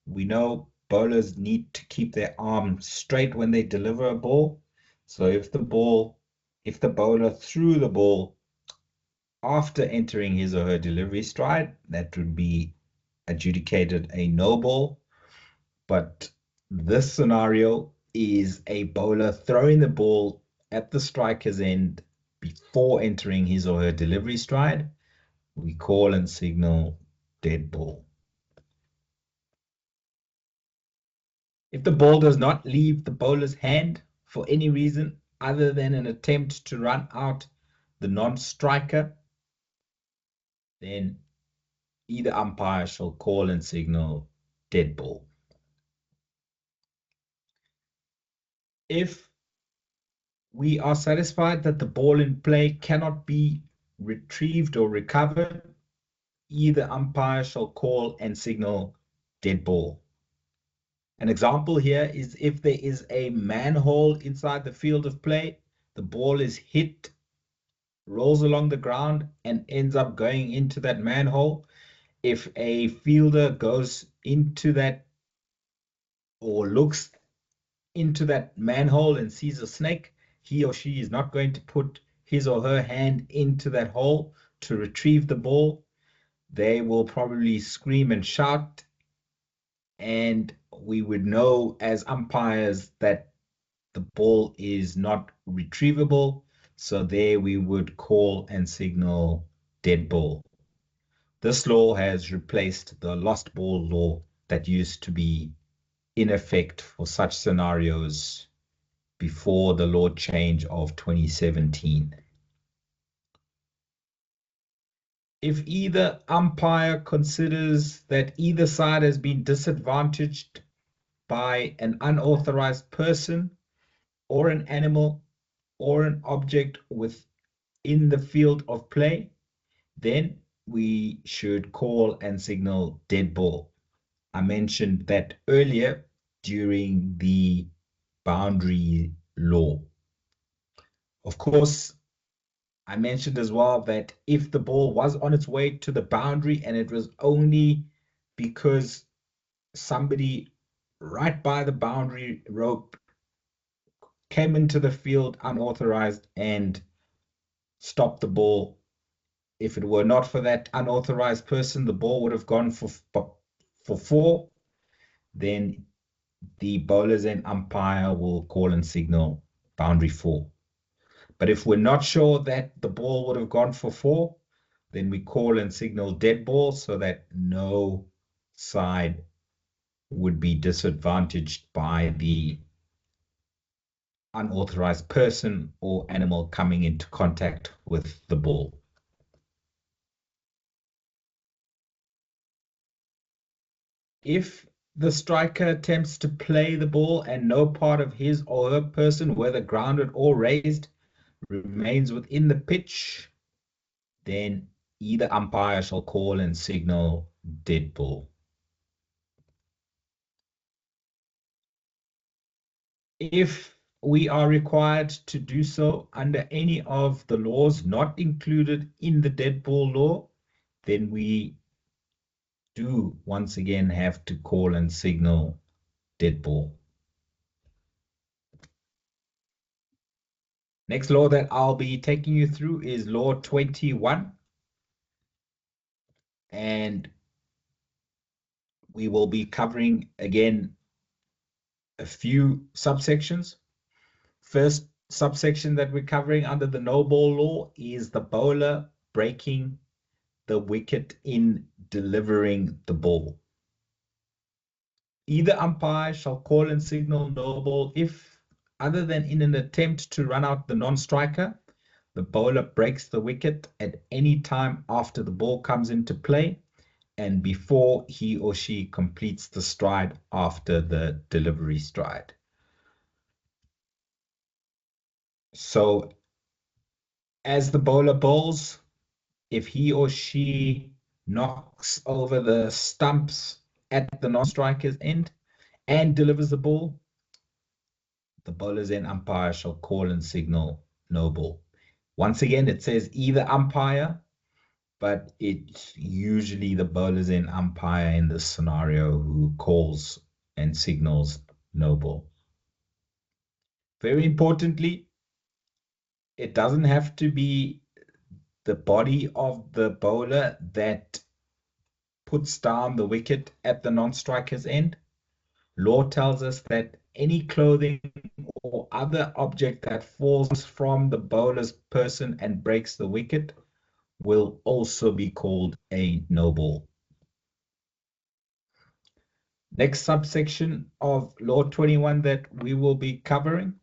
we know bowlers need to keep their arm straight when they deliver a ball. So if the bowler threw the ball after entering his or her delivery stride, that would be adjudicated a no ball. But this scenario, is a bowler throwing the ball at the striker's end before entering his or her delivery stride, we call and signal dead ball. If the ball does not leave the bowler's hand for any reason other than an attempt to run out the non-striker, then either umpire shall call and signal dead ball. If we are satisfied that the ball in play cannot be retrieved or recovered, either umpire shall call and signal dead ball. An example here is if there is a manhole inside the field of play, the ball is hit, rolls along the ground, and ends up going into that manhole. If a fielder goes into that or looks into that manhole and sees a snake, he or she is not going to put his or her hand into that hole to retrieve the ball. They will probably scream and shout, and we would know as umpires that the ball is not retrievable. So there we would call and signal dead ball. This law has replaced the lost ball law that used to be in effect for such scenarios before the law change of 2017. If either umpire considers that either side has been disadvantaged by an unauthorized person or an animal or an object within the field of play, then we should call and signal dead ball. I mentioned that earlier during the boundary law. Of course, I mentioned as well that if the ball was on its way to the boundary and it was only because somebody right by the boundary rope came into the field unauthorized and stopped the ball, if it were not for that unauthorized person, the ball would have gone for 4. Then the bowlers and umpire will call and signal boundary 4. But if we're not sure that the ball would have gone for 4, then we call and signal dead ball so that no side would be disadvantaged by the unauthorized person or animal coming into contact with the ball. If the striker attempts to play the ball and no part of his or her person, whether grounded or raised, remains within the pitch, then either umpire shall call and signal dead ball. If we are required to do so under any of the laws not included in the dead ball law, then we do once again have to call and signal dead ball. Next law that I'll be taking you through is law 21. And we will be covering again a few subsections. First subsection that we're covering under the no ball law is the bowler breaking the wicket in delivering the ball. Either umpire shall call and signal no ball if, other than in an attempt to run out the non-striker, the bowler breaks the wicket at any time after the ball comes into play and before he or she completes the stride after the delivery stride. So as the bowler bowls, if he or she knocks over the stumps at the non-striker's end and delivers the ball, the bowler's end umpire shall call and signal no ball. Once again, it says either umpire, but it's usually the bowler's end umpire in this scenario who calls and signals no ball. Very importantly, it doesn't have to be the body of the bowler that puts down the wicket at the non-striker's end. Law tells us that any clothing or other object that falls from the bowler's person and breaks the wicket will also be called a no ball. Next subsection of Law 21 that we will be covering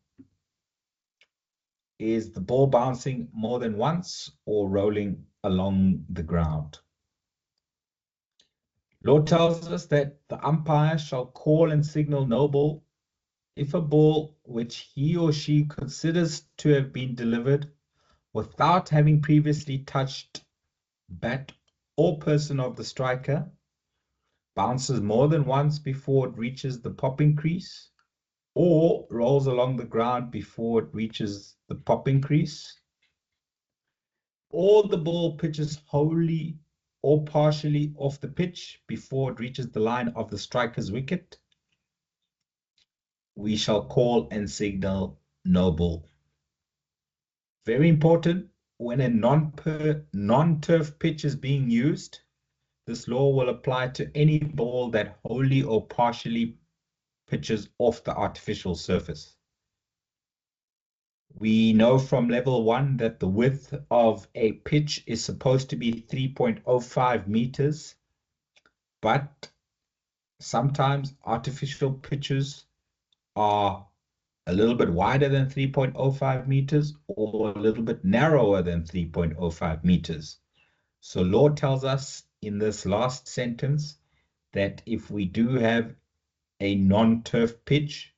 is the ball bouncing more than once or rolling along the ground. Law tells us that the umpire shall call and signal no ball if a ball which he or she considers to have been delivered without having previously touched bat or person of the striker bounces more than once before it reaches the popping crease, or rolls along the ground before it reaches the popping crease, or the ball pitches wholly or partially off the pitch before it reaches the line of the striker's wicket, we shall call and signal no ball. Very important, when a non-turf pitch is being used, this law will apply to any ball that wholly or partially pitches off the artificial surface. We know from level 1 that the width of a pitch is supposed to be 3.05 meters, but sometimes artificial pitches are a little bit wider than 3.05 meters or a little bit narrower than 3.05 meters. So law tells us in this last sentence that if we do have a non-turf pitch,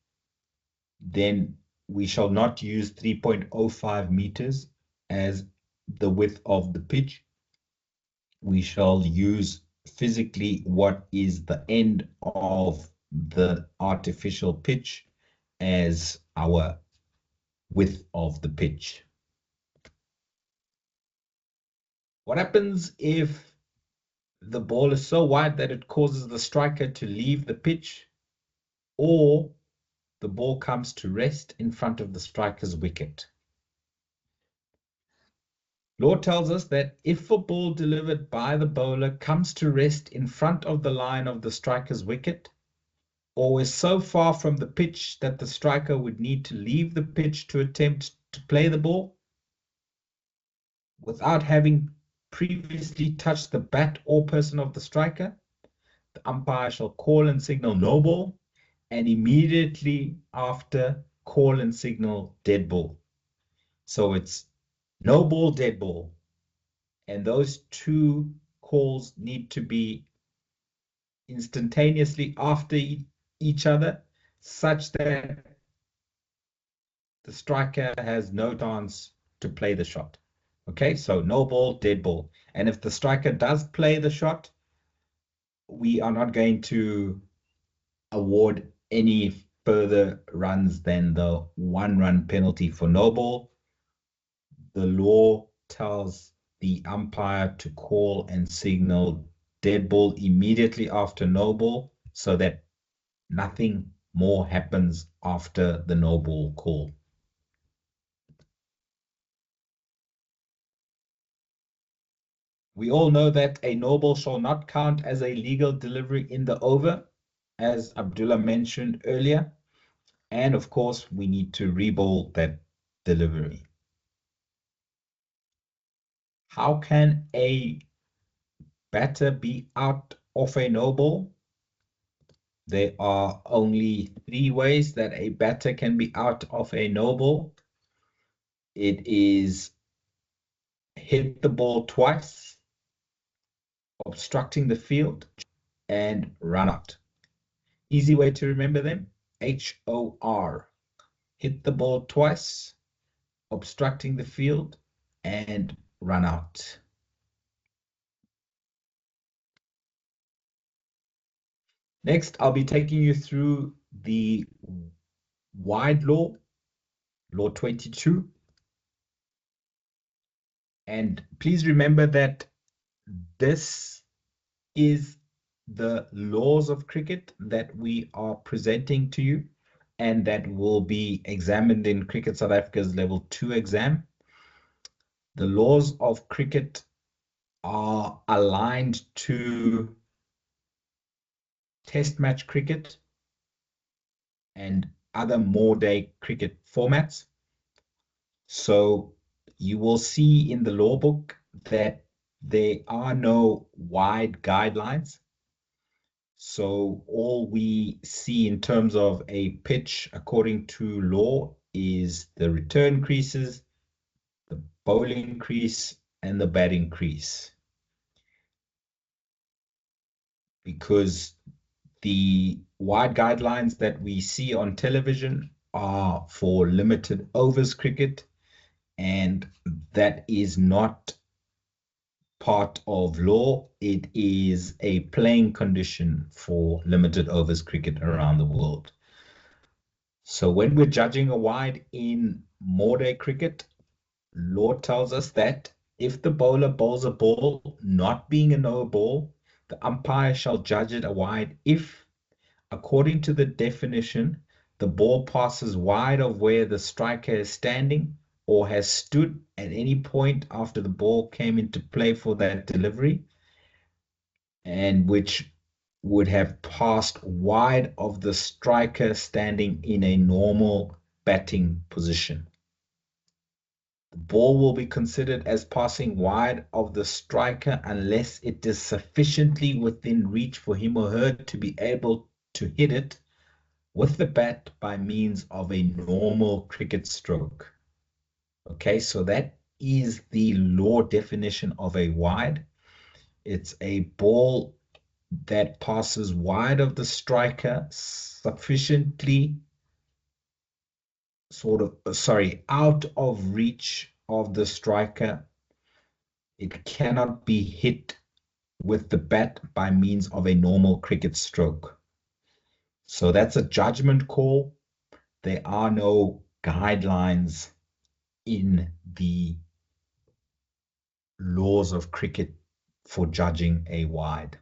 then we shall not use 3.05 meters as the width of the pitch. We shall use physically what is the end of the artificial pitch as our width of the pitch. What happens if the ball is so wide that it causes the striker to leave the pitch, or the ball comes to rest in front of the striker's wicket? Law tells us that if a ball delivered by the bowler comes to rest in front of the line of the striker's wicket, or is so far from the pitch that the striker would need to leave the pitch to attempt to play the ball, without having previously touched the bat or person of the striker, the umpire shall call and signal no ball, and immediately after call and signal dead ball. So it's no ball, dead ball. And those two calls need to be instantaneously after each other, such that the striker has no chance to play the shot. Okay, so no ball, dead ball. And if the striker does play the shot, we are not going to award any further runs than the 1-run penalty for no ball. The law tells the umpire to call and signal dead ball immediately after no ball, so that nothing more happens after the no ball call. We all know that a no ball shall not count as a legal delivery in the over, as Abdullah mentioned earlier. And of course, we need to re-bowl that delivery. How can a batter be out of a no ball? There are only 3 ways that a batter can be out of a no ball. It is hit the ball twice, obstructing the field, and run out. Easy way to remember them: HOR. Hit the ball twice, obstructing the field, and run out. Next, I'll be taking you through the wide law, Law 22. And please remember that this is the laws of cricket that we are presenting to you, and that will be examined in Cricket South Africa's Level 2 exam. The laws of cricket are aligned to Test match cricket and other more-day cricket formats. So you will see in the law book that there are no wide guidelines. So all we see in terms of a pitch according to law is the return creases, the bowling crease, and the batting crease. Because the wide guidelines that we see on television are for limited overs cricket, and that is not part of law. It is a playing condition for limited overs cricket around the world. So when we're judging a wide in more day cricket, law tells us that if the bowler bowls a ball not being a no ball, the umpire shall judge it a wide if, according to the definition, the ball passes wide of where the striker is standing or has stood at any point after the ball came into play for that delivery, and which would have passed wide of the striker standing in a normal batting position. The ball will be considered as passing wide of the striker unless it is sufficiently within reach for him or her to be able to hit it with the bat by means of a normal cricket stroke. Okay, so that is the law definition of a wide. It's a ball that passes wide of the striker sufficiently out of reach of the striker. It cannot be hit with the bat by means of a normal cricket stroke. So that's a judgment call. There are no guidelines in the laws of cricket for judging a wide.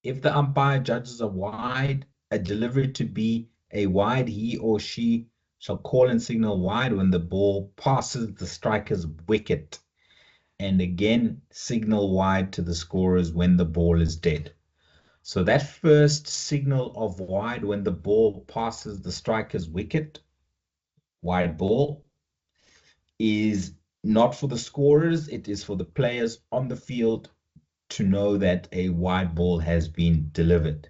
If the umpire judges a delivery to be a wide, he or she shall call and signal wide when the ball passes the striker's wicket, and again signal wide to the scorers when the ball is dead. So that first signal of wide when the ball passes the striker's wicket, wide ball, is not for the scorers, it is for the players on the field to know that a wide ball has been delivered.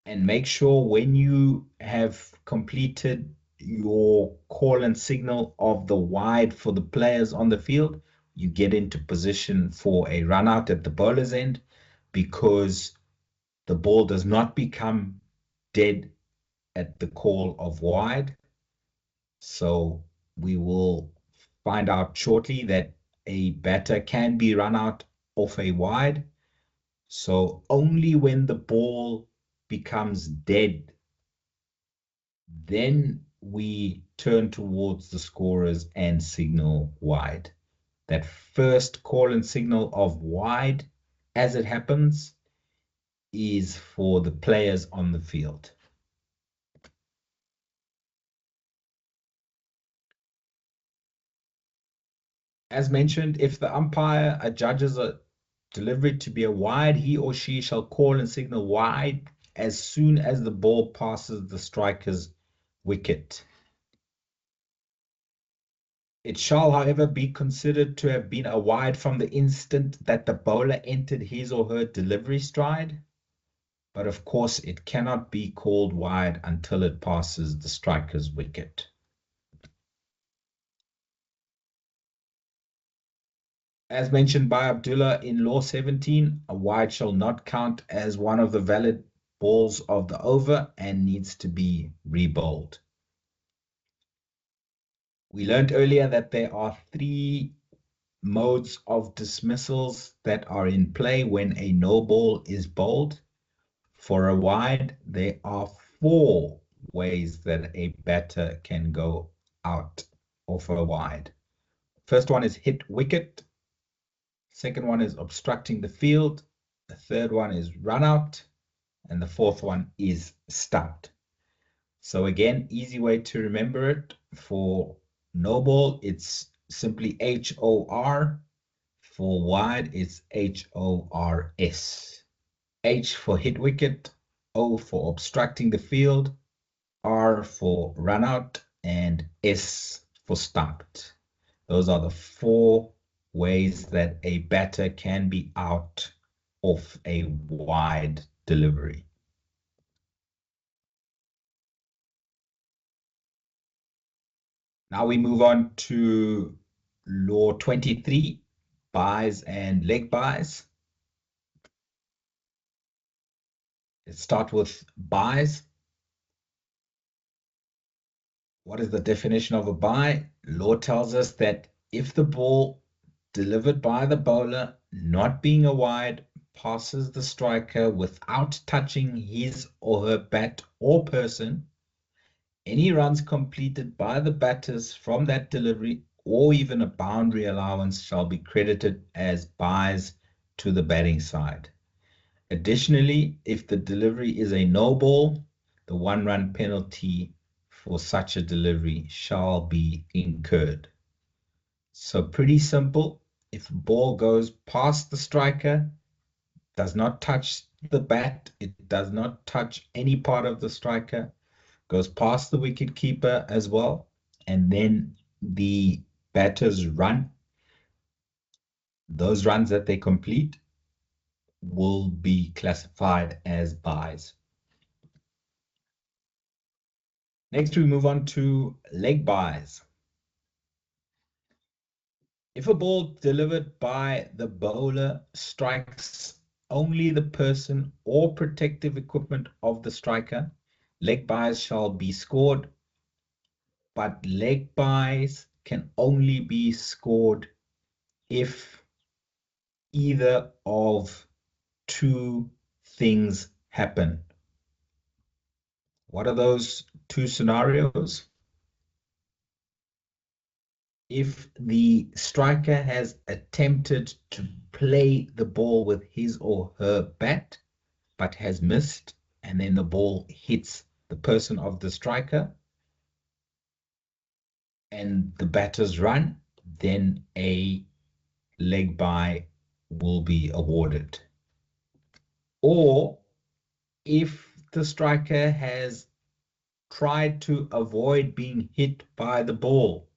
And make sure when you have completed your call and signal of the wide for the players on the field, you get into position for a run out at the bowler's end, because the ball does not become dead at the call of wide. So we will find out shortly that a batter can be run out off a wide. So only when the ball becomes dead, then we turn towards the scorers and signal wide. That first call and signal of wide, as it happens, is for the players on the field. As mentioned, if the umpire adjudges a delivery to be a wide, he or she shall call and signal wide as soon as the ball passes the striker's wicket. It shall, however, be considered to have been a wide from the instant that the bowler entered his or her delivery stride, but of course it cannot be called wide until it passes the striker's wicket. As mentioned by Abdullah in Law 17, a wide shall not count as one of the valid balls of the over and needs to be rebowled. We learned earlier that there are 3 modes of dismissals that are in play when a no ball is bowled. For a wide, there are 4 ways that a batter can go out of a wide. First one is hit wicket. Second one is obstructing the field. The third one is run out. And the fourth one is stumped. So again, easy way to remember it. For no ball, it's simply HOR. For wide, it's HORS. H for hit wicket, O for obstructing the field, R for run out, and S for stumped. Those are the 4 ways that a batter can be out off a wide delivery. Now we move on to Law 23, buys and leg buys. Let's start with buys. What is the definition of a buy? Law tells us that if the ball delivered by the bowler, not being a wide, passes the striker without touching his or her bat or person, any runs completed by the batters from that delivery or even a boundary allowance shall be credited as buys to the batting side. Additionally, if the delivery is a no ball, the 1-run penalty for such a delivery shall be incurred. So pretty simple. If a ball goes past the striker, does not touch the bat, it does not touch any part of the striker, goes past the wicket keeper as well, and then the batters run, those runs that they complete will be classified as buys. Next, we move on to leg buys. If a ball delivered by the bowler strikes only the person or protective equipment of the striker, leg buys shall be scored, but leg buys can only be scored if either of 2 things happen. What are those 2 scenarios? If the striker has attempted to play the ball with his or her bat, but has missed, and then the ball hits the person of the striker, and the batters run, then a leg bye will be awarded. Or if the striker has tried to avoid being hit by the ball,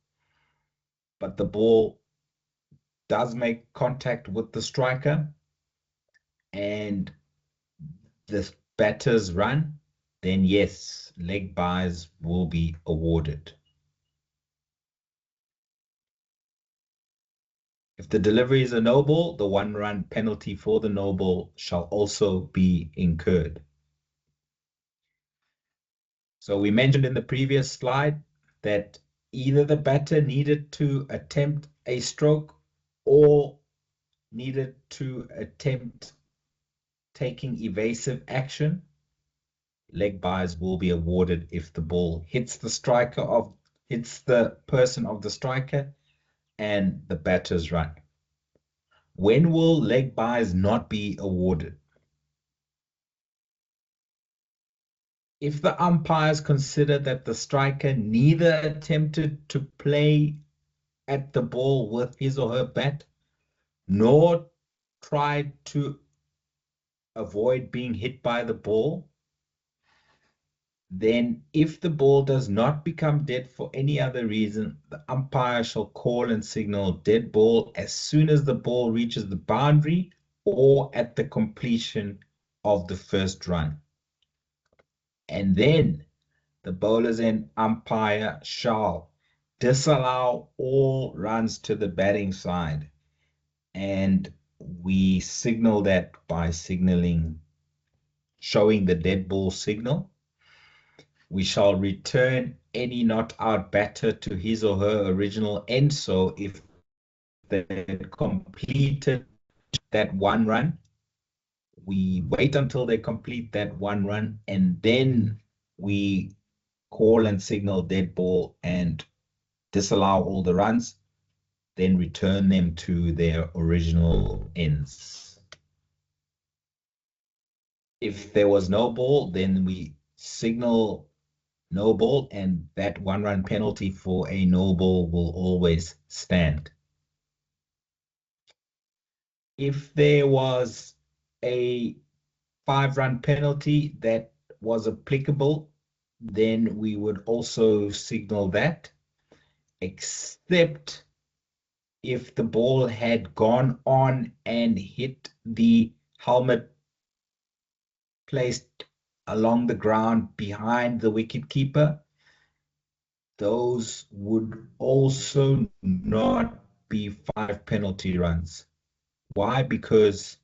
but the ball does make contact with the striker and the batters run, then yes, leg buys will be awarded. If the delivery is a no ball, the 1-run penalty for the no ball shall also be incurred. So we mentioned in the previous slide that either the batter needed to attempt a stroke or needed to attempt taking evasive action. Leg buys will be awarded if the ball hits the person of the striker and the batters run. When will leg buys not be awarded? If the umpires consider that the striker neither attempted to play at the ball with his or her bat, nor tried to avoid being hit by the ball, then if the ball does not become dead for any other reason, the umpire shall call and signal dead ball as soon as the ball reaches the boundary or at the completion of the first run. And then the bowlers and umpire shall disallow all runs to the batting side. And we signal that by showing the dead ball signal. We shall return any not out batter to his or her original end. So if they completed that 1 run, we wait until they complete that 1 run, and then we call and signal dead ball and disallow all the runs, then return them to their original ends. If there was no ball, then we signal no ball, and that 1-run penalty for a no ball will always stand. If there was a 5-run penalty that was applicable, then we would also signal that, except if the ball had gone on and hit the helmet placed along the ground behind the wicketkeeper. Those would also not be 5 penalty runs. Why? Because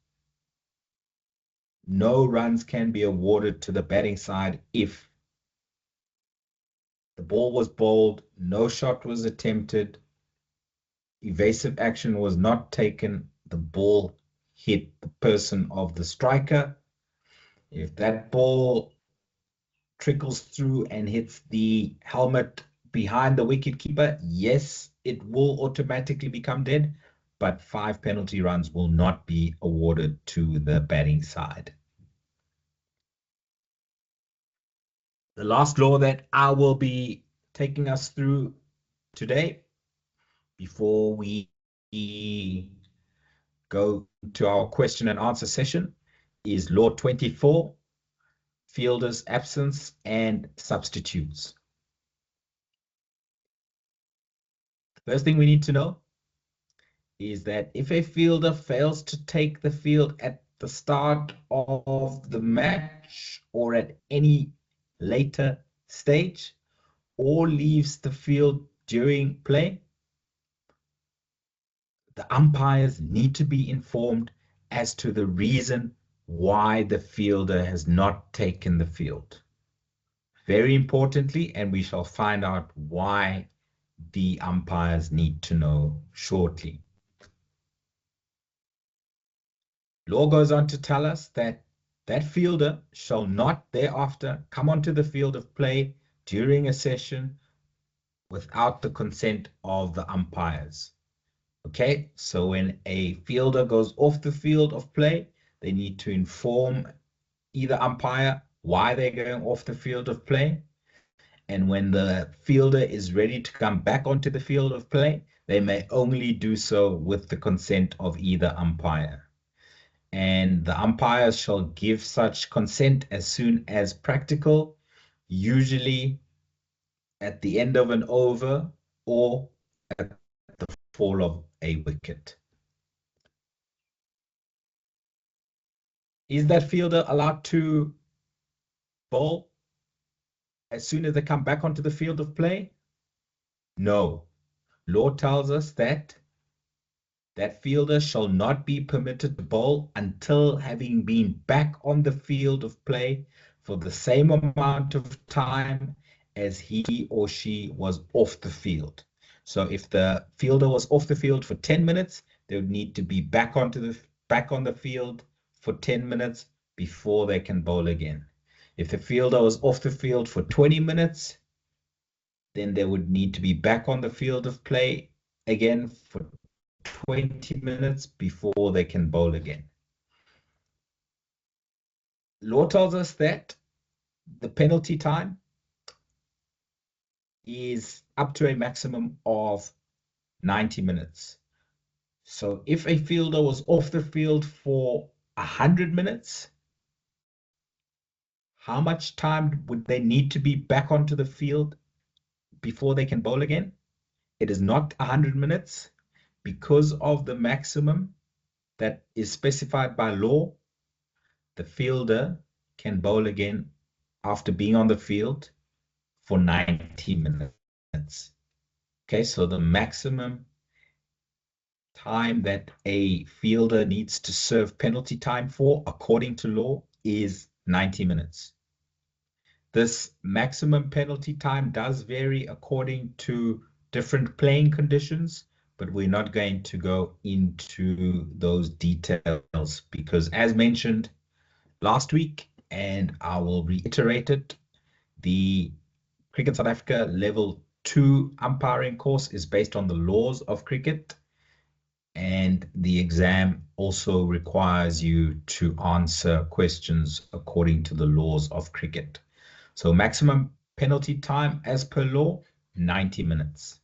no runs can be awarded to the batting side if the ball was bowled, no shot was attempted, evasive action was not taken, the ball hit the person of the striker. If that ball trickles through and hits the helmet behind the wicketkeeper, yes, it will automatically become dead, but 5 penalty runs will not be awarded to the batting side. The last law that I will be taking us through today, before we go to our question and answer session, is Law 24, fielder's absence and substitutes. The first thing we need to know is that if a fielder fails to take the field at the start of the match or at any later stage, or leaves the field during play, the umpires need to be informed as to the reason why the fielder has not taken the field. Very importantly, and we shall find out why the umpires need to know shortly. Law goes on to tell us that that fielder shall not thereafter come onto the field of play during a session without the consent of the umpires. Okay, so when a fielder goes off the field of play, they need to inform either umpire why they're going off the field of play. And when the fielder is ready to come back onto the field of play, they may only do so with the consent of either umpire. And the umpires shall give such consent as soon as practical, usually at the end of an over or at the fall of a wicket. Is that fielder allowed to bowl as soon as they come back onto the field of play? No. Law tells us that that fielder shall not be permitted to bowl until having been back on the field of play for the same amount of time as he or she was off the field. So if the fielder was off the field for 10 minutes, they would need to be back on the field for 10 minutes before they can bowl again. If the fielder was off the field for 20 minutes, then they would need to be back on the field of play again for 20 minutes before they can bowl again. Law tells us that the penalty time is up to a maximum of 90 minutes. So if a fielder was off the field for 100 minutes, how much time would they need to be back onto the field before they can bowl again? It is not 100 minutes because of the maximum that is specified by law. The fielder can bowl again after being on the field for 90 minutes. Okay, so the maximum time that a fielder needs to serve penalty time for, according to law, is 90 minutes. This maximum penalty time does vary according to different playing conditions, but we're not going to go into those details because, as mentioned last week, and I will reiterate it, the Cricket South Africa Level 2 umpiring course is based on the laws of cricket, and the exam also requires you to answer questions according to the laws of cricket. So maximum penalty time as per law, 90 minutes.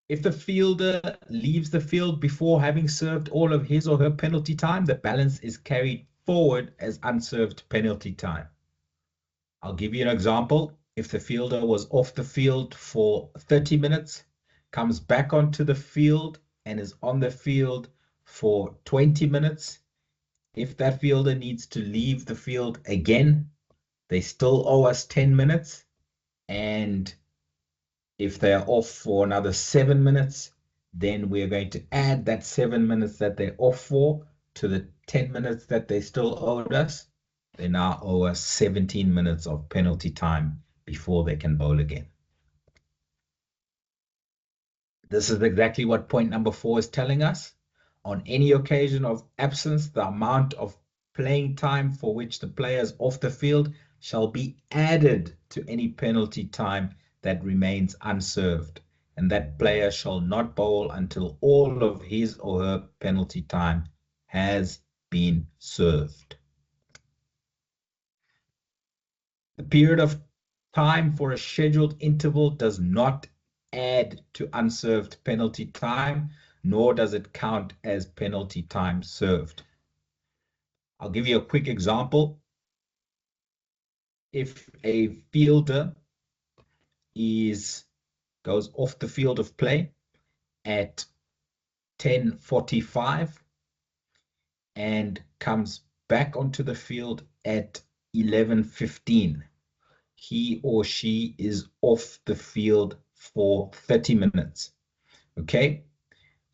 If the fielder leaves the field before having served all of his or her penalty time, the balance is carried forward as unserved penalty time. I'll give you an example. If the fielder was off the field for 30 minutes, comes back onto the field and is on the field for 20 minutes, if that fielder needs to leave the field again, they still owe us 10 minutes. And if they are off for another 7 minutes, then we're going to add that 7 minutes that they're off for to the 10 minutes that they still owed us. They now owe us 17 minutes of penalty time before they can bowl again. This is exactly what point number 4 is telling us. On any occasion of absence, the amount of playing time for which the player is off the field shall be added to any penalty time that remains unserved, and that player shall not bowl until all of his or her penalty time has been served. The period of time for a scheduled interval does not add to unserved penalty time, nor does it count as penalty time served. I'll give you a quick example. If a fielder goes off the field of play at 10:45 and comes back onto the field at 11:15, he or she is off the field for 30 minutes. Okay.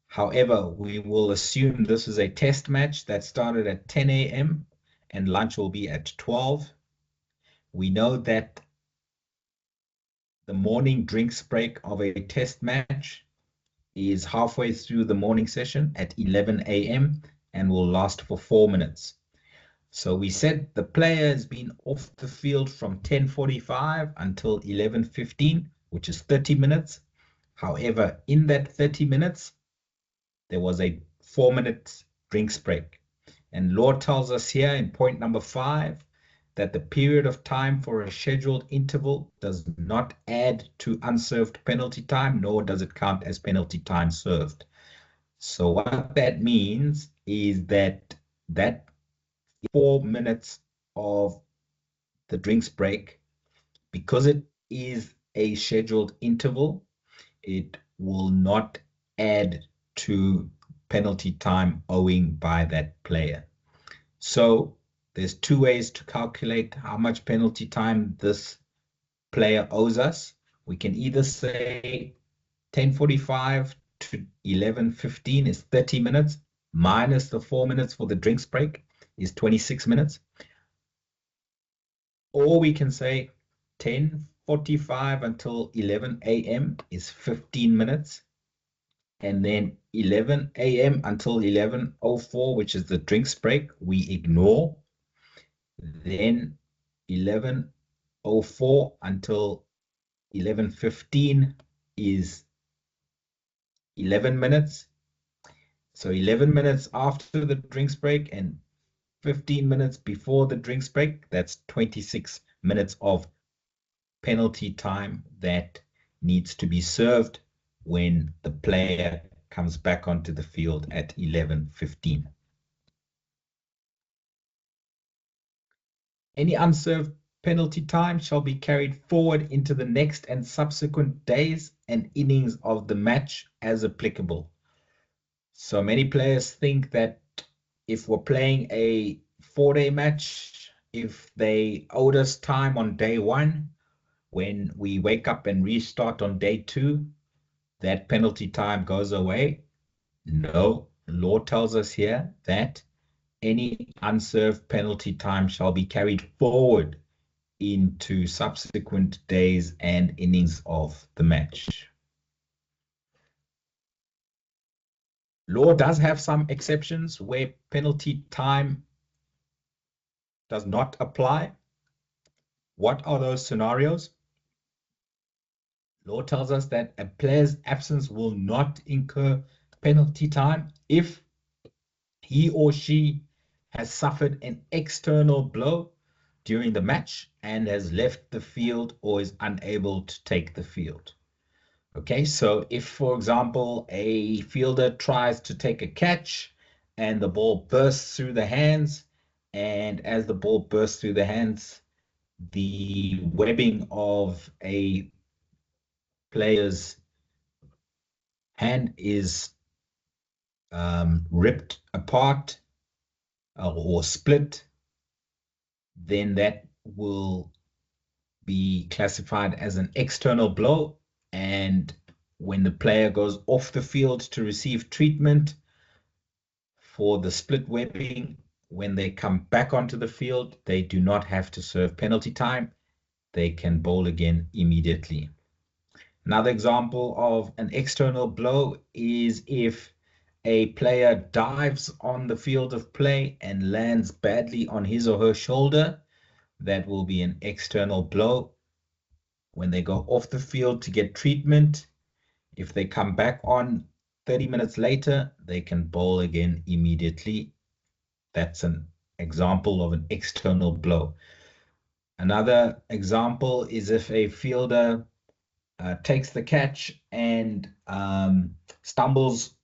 However, we will assume this is a test match that started at 10 a.m. and lunch will be at 12. We know that the morning drinks break of a test match is halfway through the morning session at 11 a.m. and will last for 4 minutes. So we said the player has been off the field from 10:45 until 11:15, which is 30 minutes. However, in that 30 minutes, there was a 4-minute drinks break. And law tells us here in point number 5 that the period of time for a scheduled interval does not add to unserved penalty time, nor does it count as penalty time served. So what that means is that 4 minutes of the drinks break, because it is a scheduled interval, it will not add to penalty time owing by that player. So there's 2 ways to calculate how much penalty time this player owes us. We can either say 10:45 to 11:15 is 30 minutes, minus the 4 minutes for the drinks break is 26 minutes. Or we can say 10:45 until 11 a.m. is 15 minutes. And then 11 a.m. until 11:04, which is the drinks break, we ignore. Then 11:04 until 11:15 is 11 minutes. So 11 minutes after the drinks break and 15 minutes before the drinks break, that's 26 minutes of penalty time that needs to be served when the player comes back onto the field at 11:15. Any unserved penalty time shall be carried forward into the next and subsequent days and innings of the match as applicable. So many players think that if we're playing a 4-day match, if they owed us time on day 1, when we wake up and restart on day 2, that penalty time goes away. No, the law tells us here that any unserved penalty time shall be carried forward into subsequent days and innings of the match. Law does have some exceptions where penalty time does not apply. What are those scenarios? Law tells us that a player's absence will not incur penalty time if he or she has suffered an external blow during the match and has left the field or is unable to take the field. Okay, so if, for example, a fielder tries to take a catch and the ball bursts through the hands, and as the ball bursts through the hands, the webbing of a player's hand is ripped apart or split, then that will be classified as an external blow. And when the player goes off the field to receive treatment for the split webbing, when they come back onto the field, they do not have to serve penalty time. They can bowl again immediately. Another example of an external blow is if a player dives on the field of play and lands badly on his or her shoulder. That will be an external blow. When they go off the field to get treatment, if they come back on 30 minutes later, they can bowl again immediately. That's an example of an external blow. Another example is if a fielder takes the catch and stumbles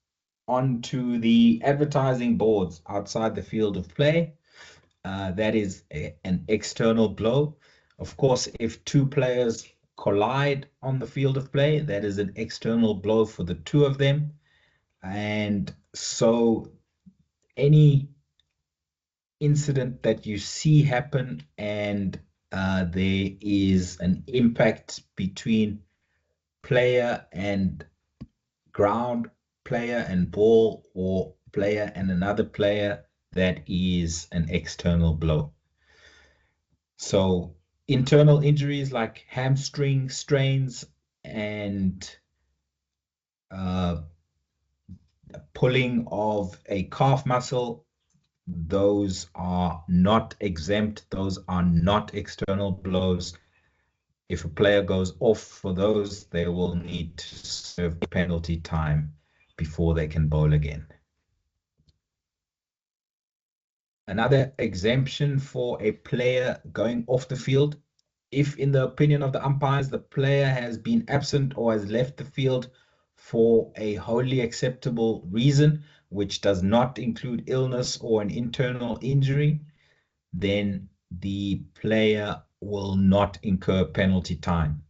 onto the advertising boards outside the field of play. That is an external blow. Of course, if two players collide on the field of play, that is an external blow for the two of them. And so any incident that you see happen and there is an impact between player and ground, player and ball, or player and another player, that is an external blow. So internal injuries like hamstring strains and pulling of a calf muscle, those are not exempt. Those are not external blows. If a player goes off for those, they will need to serve penalty time before they can bowl again. Another exemption for a player going off the field, if in the opinion of the umpires, the player has been absent or has left the field for a wholly acceptable reason, which does not include illness or an internal injury, then the player will not incur penalty time.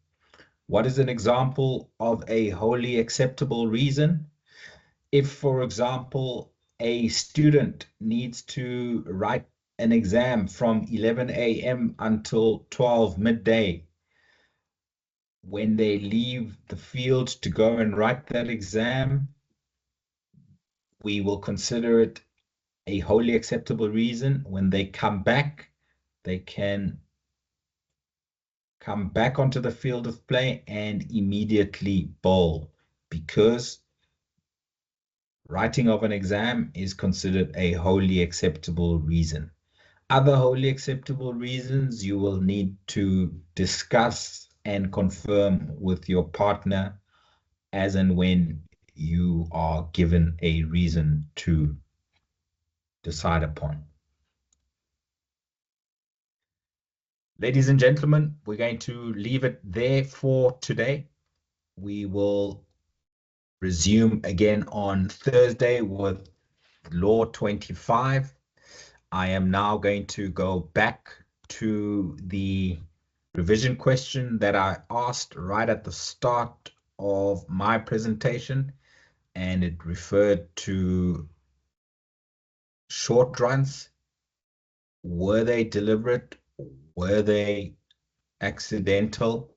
What is an example of a wholly acceptable reason? If, for example, a student needs to write an exam from 11 a.m. until 12 midday, when they leave the field to go and write that exam, we will consider it a wholly acceptable reason. When they come back, they can come back onto the field of play and immediately bowl, because writing of an exam is considered a wholly acceptable reason. Other wholly acceptable reasons you will need to discuss and confirm with your partner as and when you are given a reason to decide upon. Ladies and gentlemen, we're going to leave it there for today. We will resume again on Thursday with Law 25. I am now going to go back to the revision question that I asked right at the start of my presentation, and it referred to short runs. Were they deliberate? Were they accidental?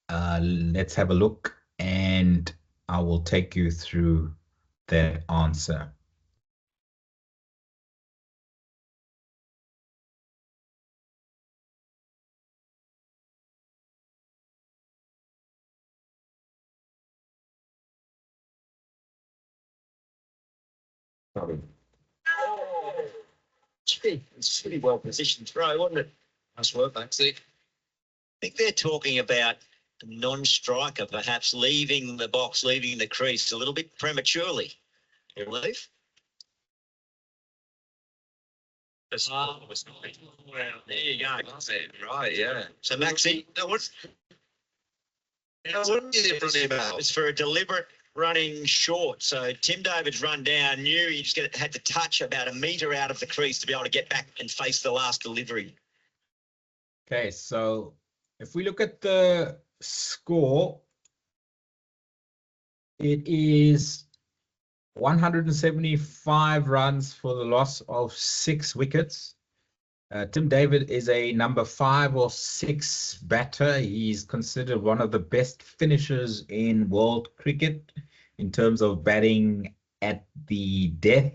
Let's have a look, and I will take you through that answer. It's pretty well positioned throw, wasn't it? Nice work, Maxie. I think they're talking about a non-striker perhaps leaving the box, leaving the crease a little bit prematurely. You believe? Well, there you go. Right, yeah. So Maxie, what's Now, wouldn't be different email. It's for a deliberate running short. So Tim David's run down, knew he just had to touch about a metre out of the crease to be able to get back and face the last delivery. Okay, so if we look at the score, it is 175 runs for the loss of 6 wickets. Tim David is a number 5 or 6 batter. He's considered one of the best finishers in world cricket in terms of batting at the death.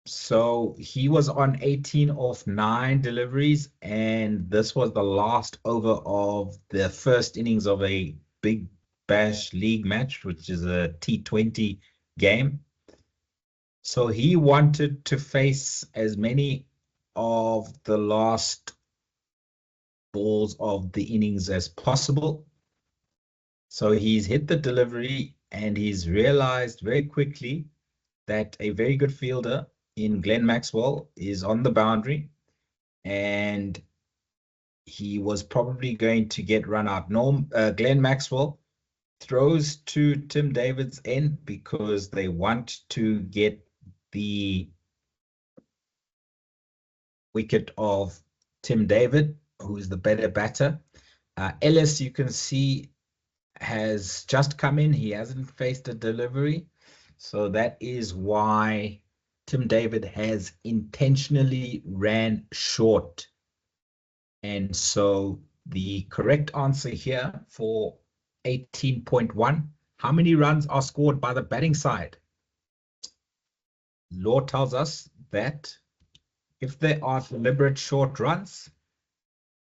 So he was on 18 of 9 deliveries, and this was the last over of the first innings of a Big Bash League match, which is a T20 game. So he wanted to face as many of the last balls of the innings as possible. So he's hit the delivery, and he's realized very quickly that a very good fielder in Glenn Maxwell is on the boundary, and he was probably going to get run out. Glenn Maxwell throws to Tim David's end because they want to get the wicket of Tim David, who's the better batter. Ellis, you can see, has just come in. He hasn't faced a delivery. So that is why Tim David has intentionally ran short. And so the correct answer here for 18.1, how many runs are scored by the batting side? Law tells us that if there are deliberate short runs,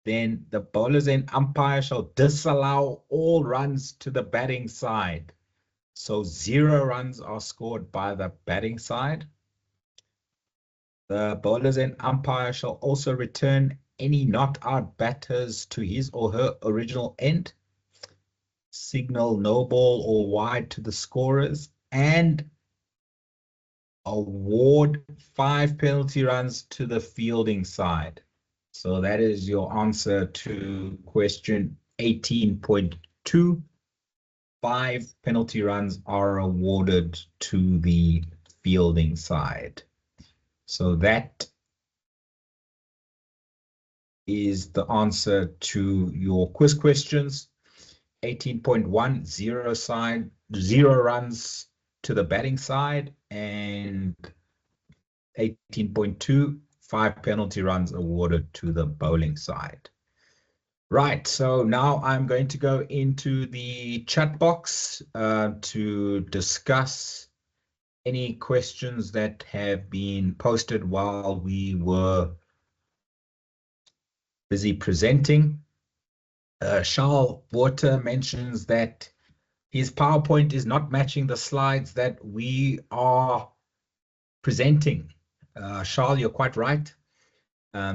then the bowlers and umpire shall disallow all runs to the batting side. So 0 runs are scored by the batting side. The bowlers and umpire shall also return any not out batters to his or her original end, signal no ball or wide to the scorers, and award 5 penalty runs to the fielding side. So that is your answer to question 18.2. 5 penalty runs are awarded to the fielding side. So that is the answer to your quiz questions. 18.1, 0 runs to the batting side, and 18.2, 5 penalty runs awarded to the bowling side. Right, so now I'm going to go into the chat box to discuss any questions that have been posted while we were busy presenting. Charles Water mentions that his PowerPoint is not matching the slides that we are presenting. Charles, you're quite right.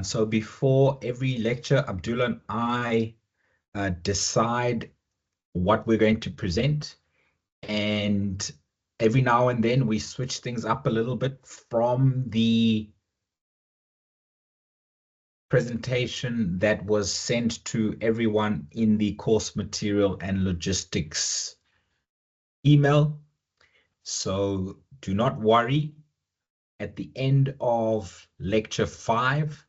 So before every lecture, Abdullah and I decide what we're going to present, and every now and then we switch things up a little bit from the presentation that was sent to everyone in the course material and logistics email. So do not worry. At the end of lecture 5,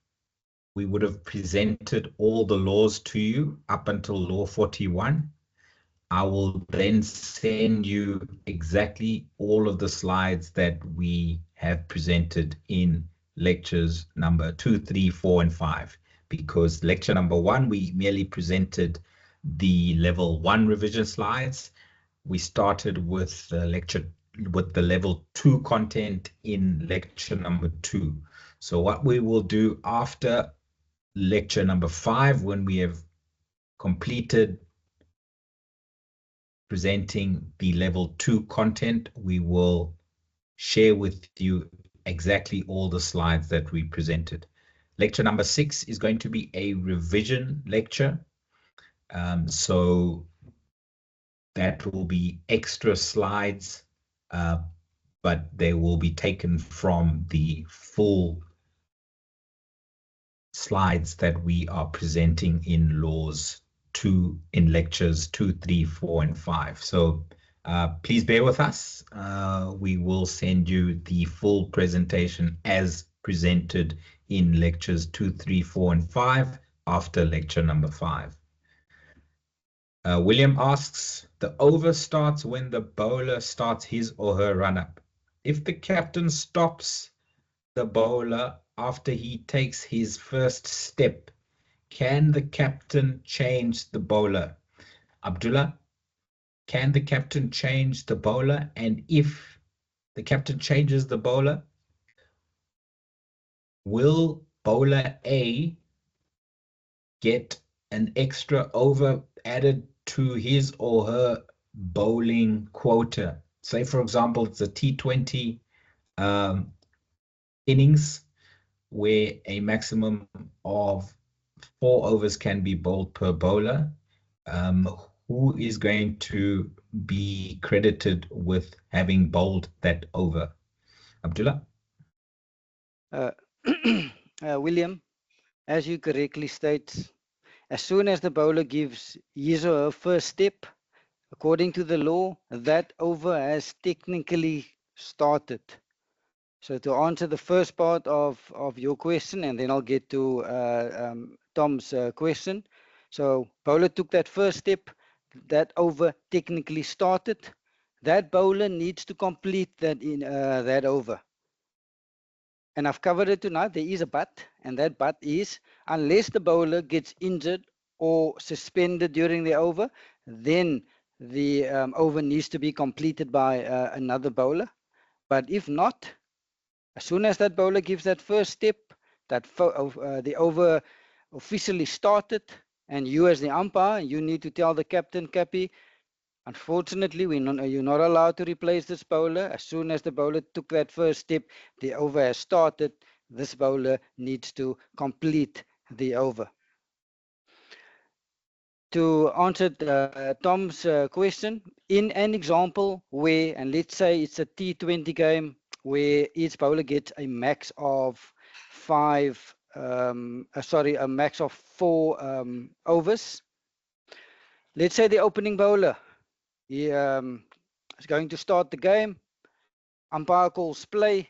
we would have presented all the laws to you up until law 41. I will then send you exactly all of the slides that we have presented in lectures number 2, 3, 4, and 5, because lecture number 1, we merely presented the level 1 revision slides. We started with the level 2 content in lecture number 2. So what we will do after lecture number 5, when we have completed presenting the level 2 content, we will share with you exactly all the slides that we presented. Lecture number 6 is going to be a revision lecture. So that will be extra slides, but they will be taken from the full slides that we are presenting in laws 2 in lectures 2, 3, 4, and 5. So please bear with us. We will send you the full presentation as presented in lectures 2, 3, 4, and 5 after lecture number 5. William asks, the over starts when the bowler starts his or her run-up. If the captain stops the bowler after he takes his first step, can the captain change the bowler? Abdullah, can the captain change the bowler? And if the captain changes the bowler, will bowler A get an extra over added to his or her bowling quota? Say, for example, it's a T20 innings where a maximum of 4 overs can be bowled per bowler. Who is going to be credited with having bowled that over? Abdullah? William, as you correctly state, as soon as the bowler gives his or her first step, according to the law, that over has technically started. So to answer the first part of your question, and then I'll get to Tom's question. So bowler took that first step, that over technically started. That bowler needs to complete that over. And I've covered it tonight. There is a but, and that but is unless the bowler gets injured or suspended during the over, then the over needs to be completed by another bowler. But if not, as soon as that bowler gives that first step, the over officially started, and you as the umpire, you need to tell the captain, Cappy, unfortunately, you're not allowed to replace this bowler. As soon as the bowler took that first step, the over has started. This bowler needs to complete the over. To answer Tom's question, in an example where, and let's say it's a T20 game where each bowler gets a max of a max of 4 overs. Let's say the opening bowler, he is going to start the game. Umpire calls play.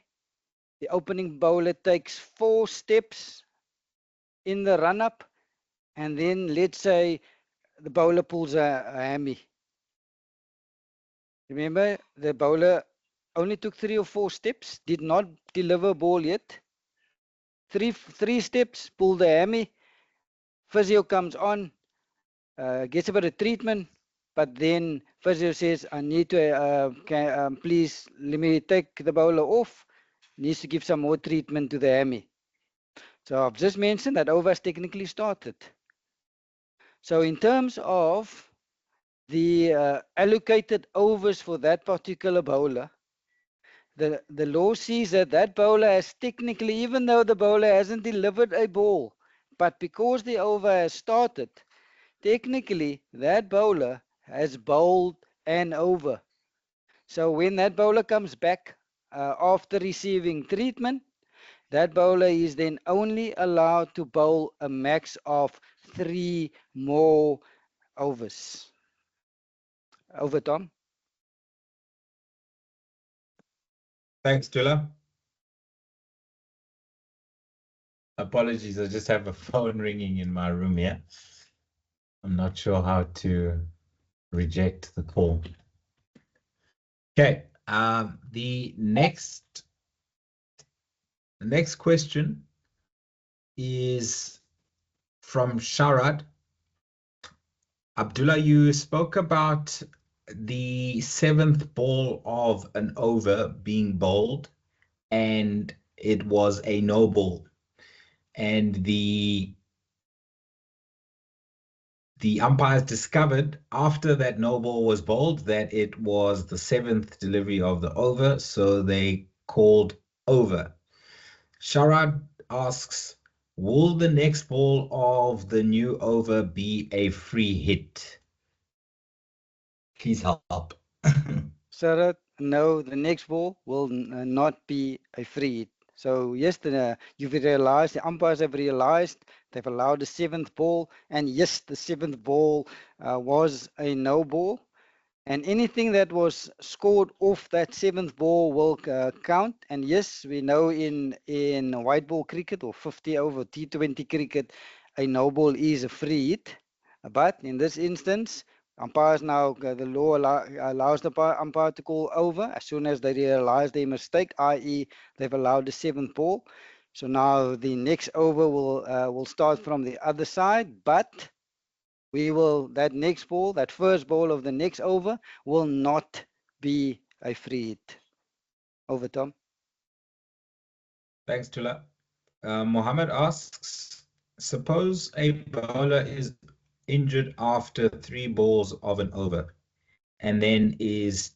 The opening bowler takes 4 steps in the run-up, and then let's say the bowler pulls a hammy. Remember, the bowler only took 3 or 4 steps, did not deliver a ball yet. Three steps, pulled the hammy. Physio comes on, gets a bit of treatment, but then physio says, I need to, please let me take the bowler off. Needs to give some more treatment to the hammy. So I've just mentioned that over has technically started. So in terms of the allocated overs for that particular bowler, the law sees that bowler has technically, even though the bowler hasn't delivered a ball, but because the over has started, technically that bowler has bowled an over. So when that bowler comes back after receiving treatment, that bowler is then only allowed to bowl a max of 3 more overs. Over, Tom. Thanks, Dula. Apologies, I just have a phone ringing in my room here. I'm not sure how to reject the call. Okay, the next question is from Sharad. Abdullah, you spoke about the 7th ball of an over being bowled, and it was a no ball. And the umpires discovered after that no ball was bowled that it was the 7th delivery of the over, so they called over. Sharad asks, will the next ball of the new over be a free hit? Please help. Sharad, no, the next ball will not be a free hit. So yes, you've realized, the umpires have realized, they've allowed the 7th ball, and yes, the 7th ball was a no ball. And anything that was scored off that 7th ball will count. And yes, we know in white ball cricket or 50 over T20 cricket, a no ball is a free hit. But in this instance, umpires now, the law allows the umpire to call over as soon as they realize their mistake, i.e. they've allowed the 7th ball. So now the next over will start from the other side, but that next ball, that first ball of the next over, will not be a free hit. Over, Tom. Thanks, Tula. Mohammed asks, suppose a bowler is injured after 3 balls of an over and then is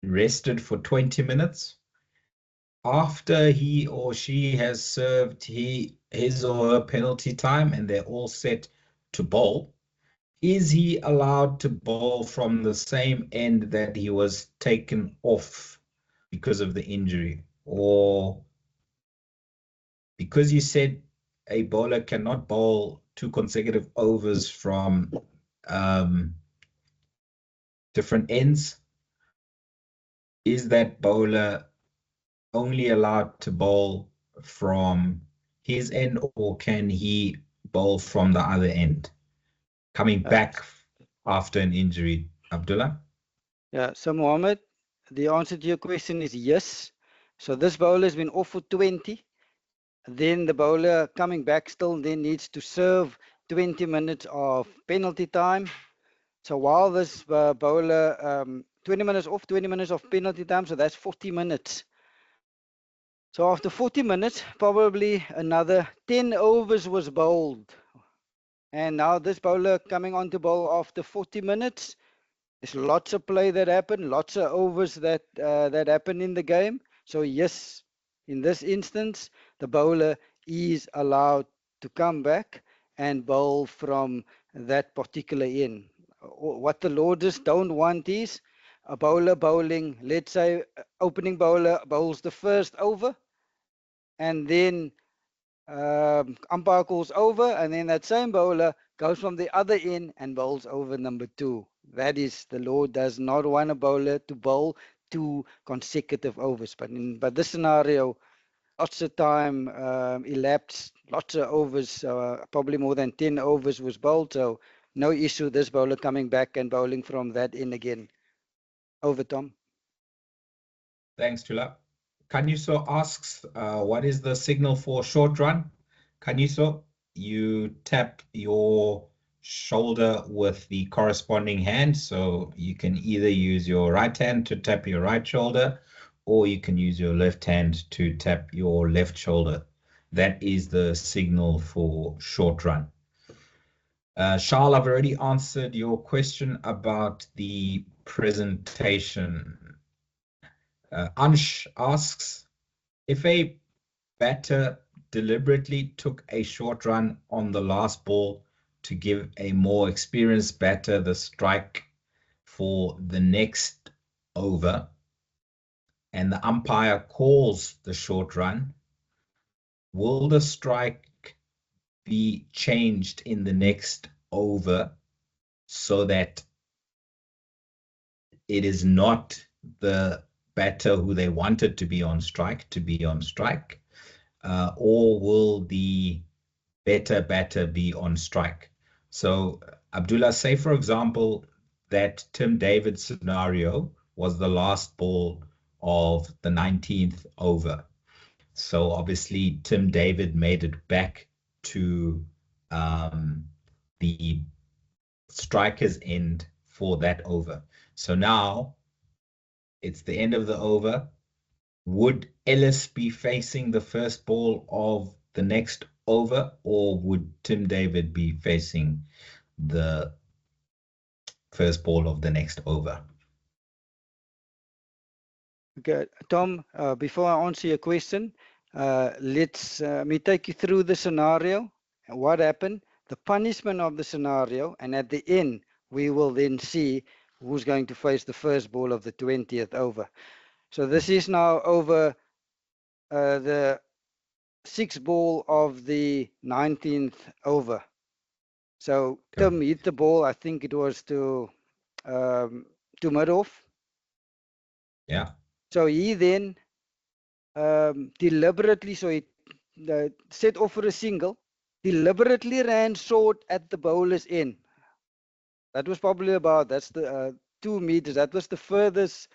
rested for 20 minutes. After he or she has served his or her penalty time and they're all set to bowl, is he allowed to bowl from the same end that he was taken off because of the injury? Or because you said a bowler cannot bowl 2 consecutive overs from different ends, is that bowler only allowed to bowl from his end, or can he bowl from the other end, coming back after an injury? Abdullah? Yeah, so Mohammed, the answer to your question is yes. So this bowler has been off for 20. Then the bowler coming back still then needs to serve 20 minutes of penalty time. So while this bowler, 20 minutes off, 20 minutes of penalty time, so that's 40 minutes. So after 40 minutes, probably another 10 overs was bowled. And now this bowler coming on to bowl after 40 minutes. There's lots of play that happened, lots of overs that happen in the game. So yes, in this instance, the bowler is allowed to come back and bowl from that particular end. What the Lords don't want is a bowler bowling, let's say opening bowler bowls the first over, and then umpire calls over, and then that same bowler goes from the other end and bowls over number 2. That is, the law does not want a bowler to bowl 2 consecutive overs. But this scenario, lots of time elapsed, lots of overs, probably more than 10 overs was bowled. So no issue, this bowler coming back and bowling from that end again. Over, Tom. Thanks, Tula. Kaniso asks, what is the signal for short run? Kaniso, you tap your shoulder with the corresponding hand. So you can either use your right hand to tap your right shoulder, or you can use your left hand to tap your left shoulder. That is the signal for short run. Charles, I've already answered your question about the presentation. Ansh asks, if a batter deliberately took a short run on the last ball to give a more experienced batter the strike for the next over, and the umpire calls the short run, will the strike be changed in the next over so that it is not the batter who they wanted to be on strike, or will the better batter be on strike? So Abdullah, say for example that Tim David scenario was the last ball of the 19th over. So obviously Tim David made it back to the striker's end for that over. So now it's the end of the over. Would Ellis be facing the first ball of the next over, or would Tim David be facing the first ball of the next over? Okay, Tom, before I answer your question, let me take you through the scenario and what happened, the punishment of the scenario, and at the end, we will then see who's going to face the first ball of the 20th over. So this is now over the sixth ball of the 19th over. So Tim hit the ball, I think it was to mid-off. Yeah. So he then deliberately, so he set off for a single, deliberately ran short at the bowler's end. That was probably about, that's the 2 meters. That was the furthest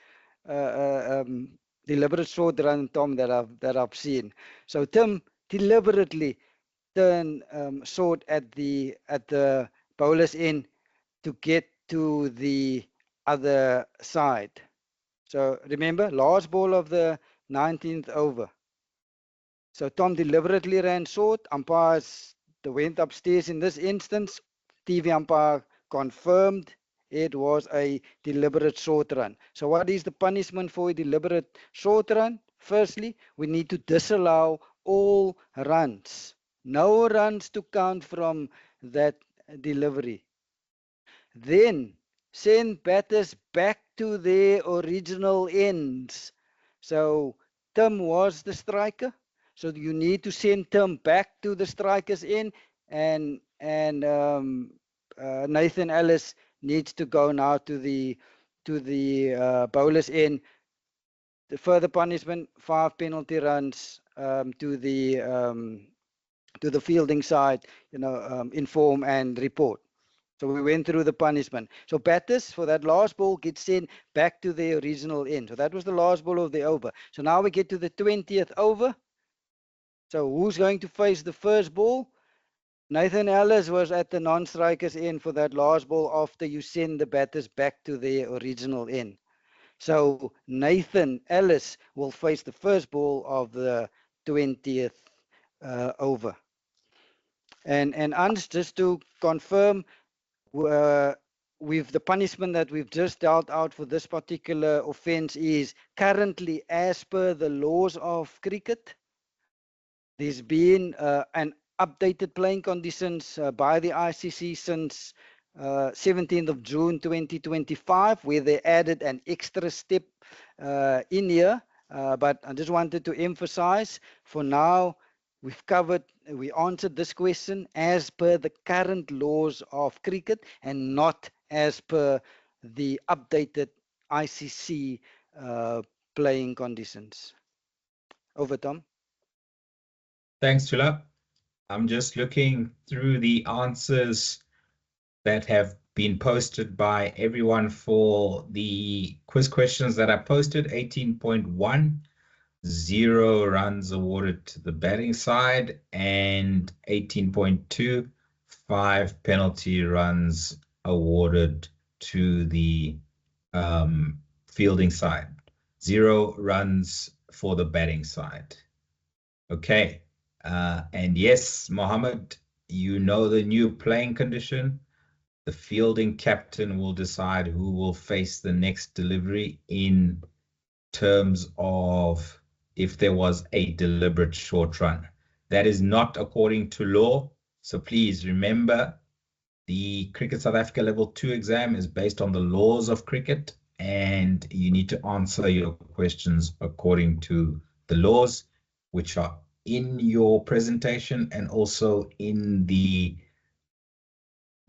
deliberate short run, Tom, that I've seen. So Tim deliberately turned short at the bowler's end to get to the other side. So remember, last ball of the 19th over. So Tom deliberately ran short. Umpires went upstairs in this instance. TV umpire confirmed it was a deliberate short run. So what is the punishment for a deliberate short run? Firstly, we need to disallow all runs. No runs to count from that delivery. Then send batters back to their original ends. So Tim was the striker. So you need to send Tim back to the striker's end, and Nathan Ellis needs to go now to the bowler's end. The further punishment, 5 penalty runs to the fielding side. Inform and report. So we went through the punishment. So batters for that last ball get sent back to their original end. So that was the last ball of the over. So now we get to the 20th over. So who's going to face the first ball? Nathan Ellis was at the non-striker's end for that last ball after you send the batters back to their original end. So Nathan Ellis will face the first ball of the 20th over. And Ans, just to confirm, with the punishment that we've just dealt out for this particular offence is currently as per the laws of cricket. There's been an updated playing conditions by the ICC since 17th of June 2025, where they added an extra step in here. But I just wanted to emphasize, for now, we answered this question as per the current laws of cricket and not as per the updated ICC playing conditions. Over, Tom. Thanks, Chula. I'm just looking through the answers that have been posted by everyone for the quiz questions that I posted. 18.1, 0 runs awarded to the batting side, and 18.2, 5 penalty runs awarded to the fielding side. 0 runs for the batting side. Okay. And yes, Mohammed, you know the new playing condition. The fielding captain will decide who will face the next delivery in terms of if there was a deliberate short run. That is not according to law. So please remember, the Cricket South Africa Level 2 exam is based on the laws of cricket, and you need to answer your questions according to the laws, which are in your presentation and also in the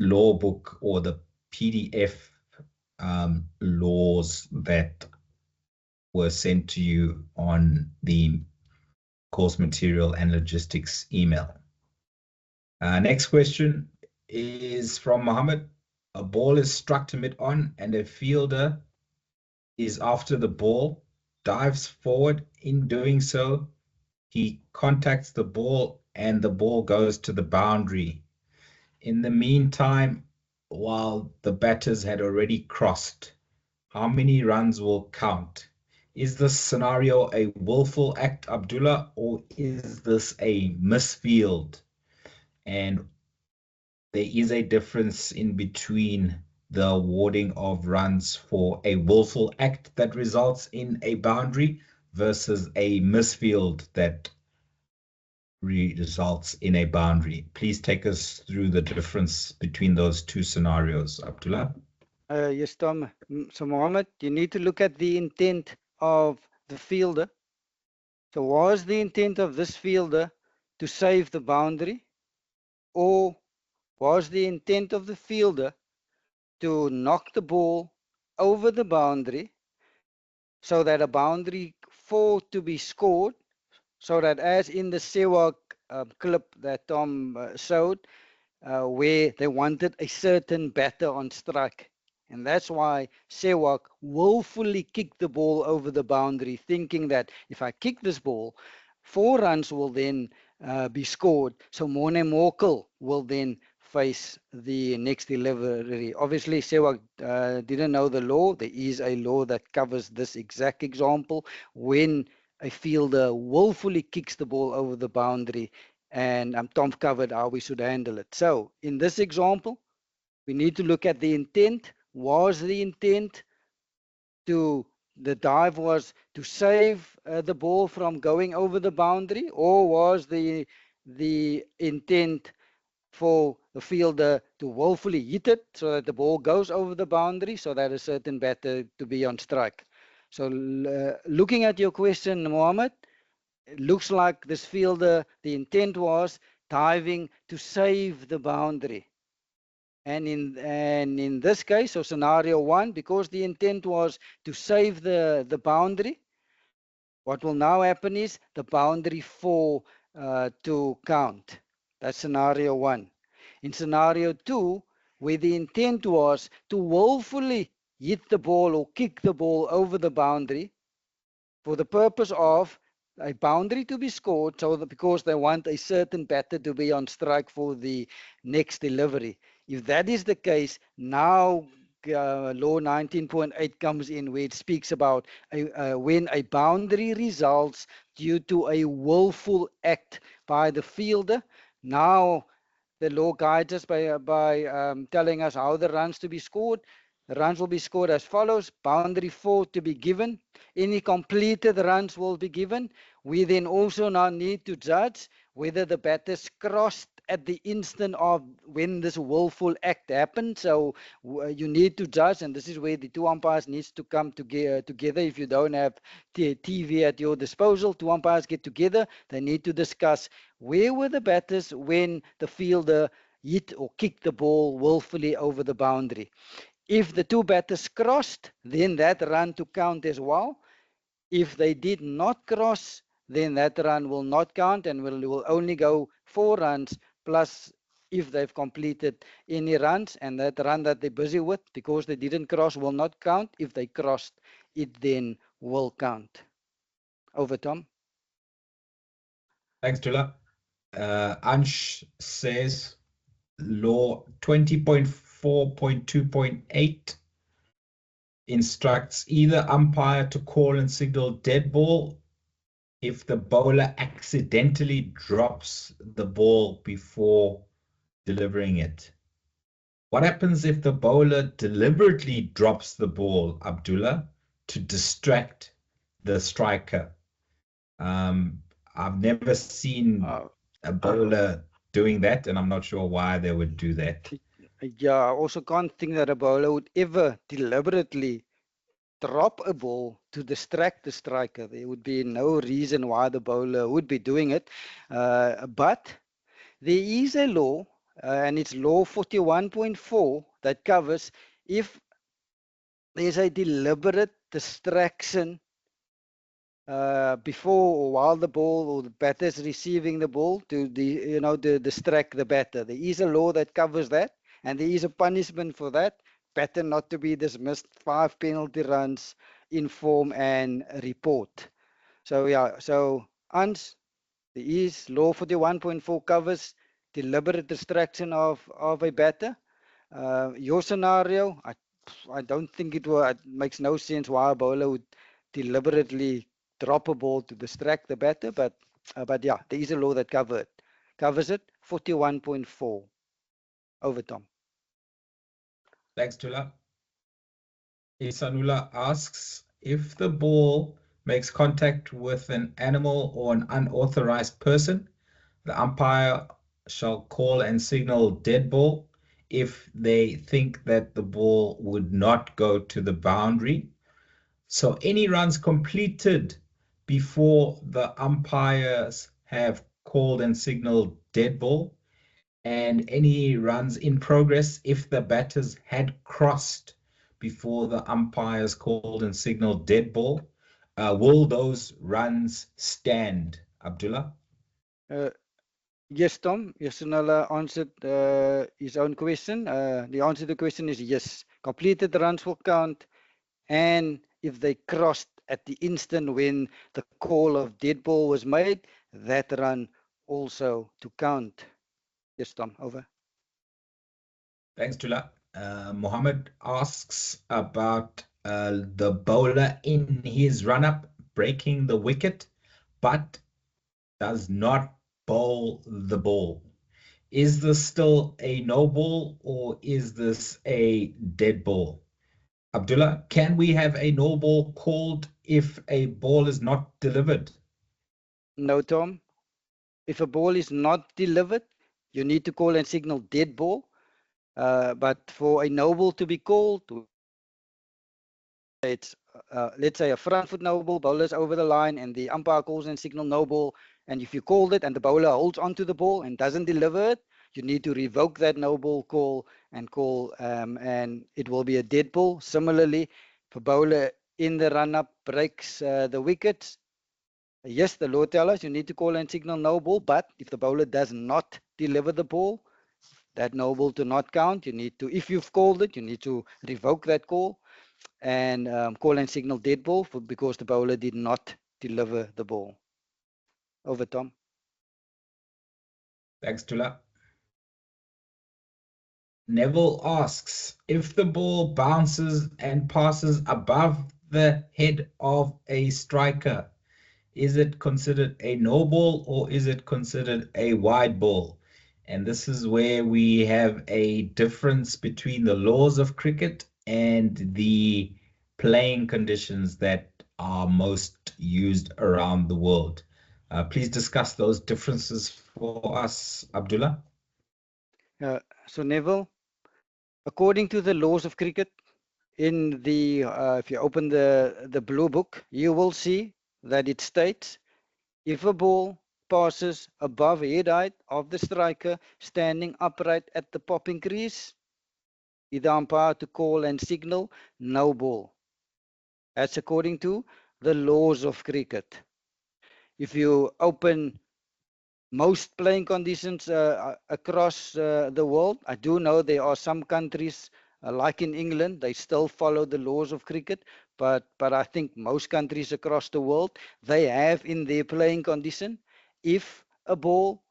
law book or the PDF laws that were sent to you on the course material and logistics email. Next question is from Mohammed. A ball is struck to mid-on and a fielder is after the ball, dives forward. In doing so, he contacts the ball and the ball goes to the boundary. In the meantime, while the batters had already crossed, how many runs will count? Is this scenario a willful act, Abdullah, or is this a misfield? And there is a difference in between the awarding of runs for a willful act that results in a boundary versus a misfield that results in a boundary. Please take us through the difference between those two scenarios, Abdullah. Yes, Tom. So, Mohammed, you need to look at the intent of the fielder. So, was the intent of this fielder to save the boundary, or was the intent of the fielder to knock the ball over the boundary so that a boundary for to be scored, so that as in the Sewak clip that Tom showed, where they wanted a certain batter on strike. And that's why Sewak willfully kicked the ball over the boundary, thinking that if I kick this ball, 4 runs will then be scored. So Mone Mokel will then face the next delivery. Obviously, Sewak didn't know the law. There is a law that covers this exact example. When a fielder willfully kicks the ball over the boundary, and Tom covered how we should handle it. So in this example, we need to look at the intent. Was the intent to the dive was to save the ball from going over the boundary, or was the intent for the fielder to willfully hit it so that the ball goes over the boundary so that a certain batter to be on strike? So looking at your question, Mohammed, it looks like this fielder, the intent was diving to save the boundary. And in this case, so scenario 1, because the intent was to save the boundary, what will now happen is the boundary 4 to count. That's scenario 1. In scenario 2, where the intent was to willfully hit the ball or kick the ball over the boundary for the purpose of a boundary to be scored, so that because they want a certain batter to be on strike for the next delivery. If that is the case, now law 19.8 comes in, where it speaks about when a boundary results due to a willful act by the fielder. Now the law guides us by telling us how the runs to be scored. The runs will be scored as follows: boundary 4 to be given. Any completed runs will be given. We then also now need to judge whether the batters crossed at the instant of when this willful act happened. So you need to judge, and this is where the 2 umpires needs to come together. If you don't have TV at your disposal, 2 umpires get together. They need to discuss where were the batters when the fielder hit or kicked the ball willfully over the boundary. If the 2 batters crossed, then that run to count as well. If they did not cross, then that run will not count and will only go 4 runs, plus if they've completed any runs, and that run that they're busy with, because they didn't cross, will not count. If they crossed, it then will count. Over, Tom. Thanks, Dula. Ansh says law 20.4.2.8 instructs either umpire to call and signal dead ball if the bowler accidentally drops the ball before delivering it. What happens if the bowler deliberately drops the ball, Abdullah, to distract the striker? I've never seen a bowler doing that, and I'm not sure why they would do that. Yeah, I also can't think that a bowler would ever deliberately drop a ball to distract the striker. There would be no reason why the bowler would be doing it. But there is a law, and it's law 41.4, that covers if there's a deliberate distraction before or while the ball or the batter is receiving the ball to distract the batter. There is a law that covers that, and there is a punishment for that. Batter not to be dismissed, 5 penalty runs, inform and report. So yeah, so Ans, there is law 41.4 covers deliberate distraction of a batter. Your scenario, I don't think it makes no sense why a bowler would deliberately drop a ball to distract the batter, but yeah, there is a law that covers it. 41.4. Over, Tom. Thanks, Tula. Isanula asks, if the ball makes contact with an animal or an unauthorized person, the umpire shall call and signal dead ball if they think that the ball would not go to the boundary. So any runs completed before the umpires have called and signaled dead ball, and any runs in progress if the batters had crossed before the umpires called and signaled dead ball. Will those runs stand, Abdullah? Yes, Tom. Yasunala answered his own question. The answer to the question is yes. Completed runs will count, and if they crossed at the instant when the call of dead ball was made, that run also to count. Yes, Tom. Over. Thanks, Tula. Mohammed asks about the bowler in his run-up breaking the wicket, but does not bowl the ball. Is this still a no ball or is this a dead ball? Abdullah, can we have a no ball called if a ball is not delivered? No, Tom. If a ball is not delivered, you need to call and signal dead ball. But for a no ball to be called, it's let's say a front foot no ball, bowler's over the line, and the umpire calls and signal no ball. And if you called it and the bowler holds onto the ball and doesn't deliver it, you need to revoke that no ball call and and it will be a dead ball. Similarly, if a bowler in the run up breaks the wickets, yes, the law tells us you need to call and signal no ball. But if the bowler does not deliver the ball, that no ball to not count. You need to, if you've called it, you need to revoke that call and call and signal dead ball because the bowler did not deliver the ball. Over, Tom. Thanks, Tula. Neville asks, if the ball bounces and passes above the head of a striker, is it considered a no ball or is it considered a wide ball? And this is where we have a difference between the laws of cricket and the playing conditions that are most used around the world. Please discuss those differences for us, Abdullah. So Neville, according to the laws of cricket, in the if you open the blue book, you will see that it states if a ball passes above head height of the striker standing upright at the popping crease, the umpire to call and signal no ball. That's according to the laws of cricket. If you open most playing conditions across the world, I do know there are some countries like in England, they still follow the laws of cricket, but I think most countries across the world, they have in their playing condition, if a ball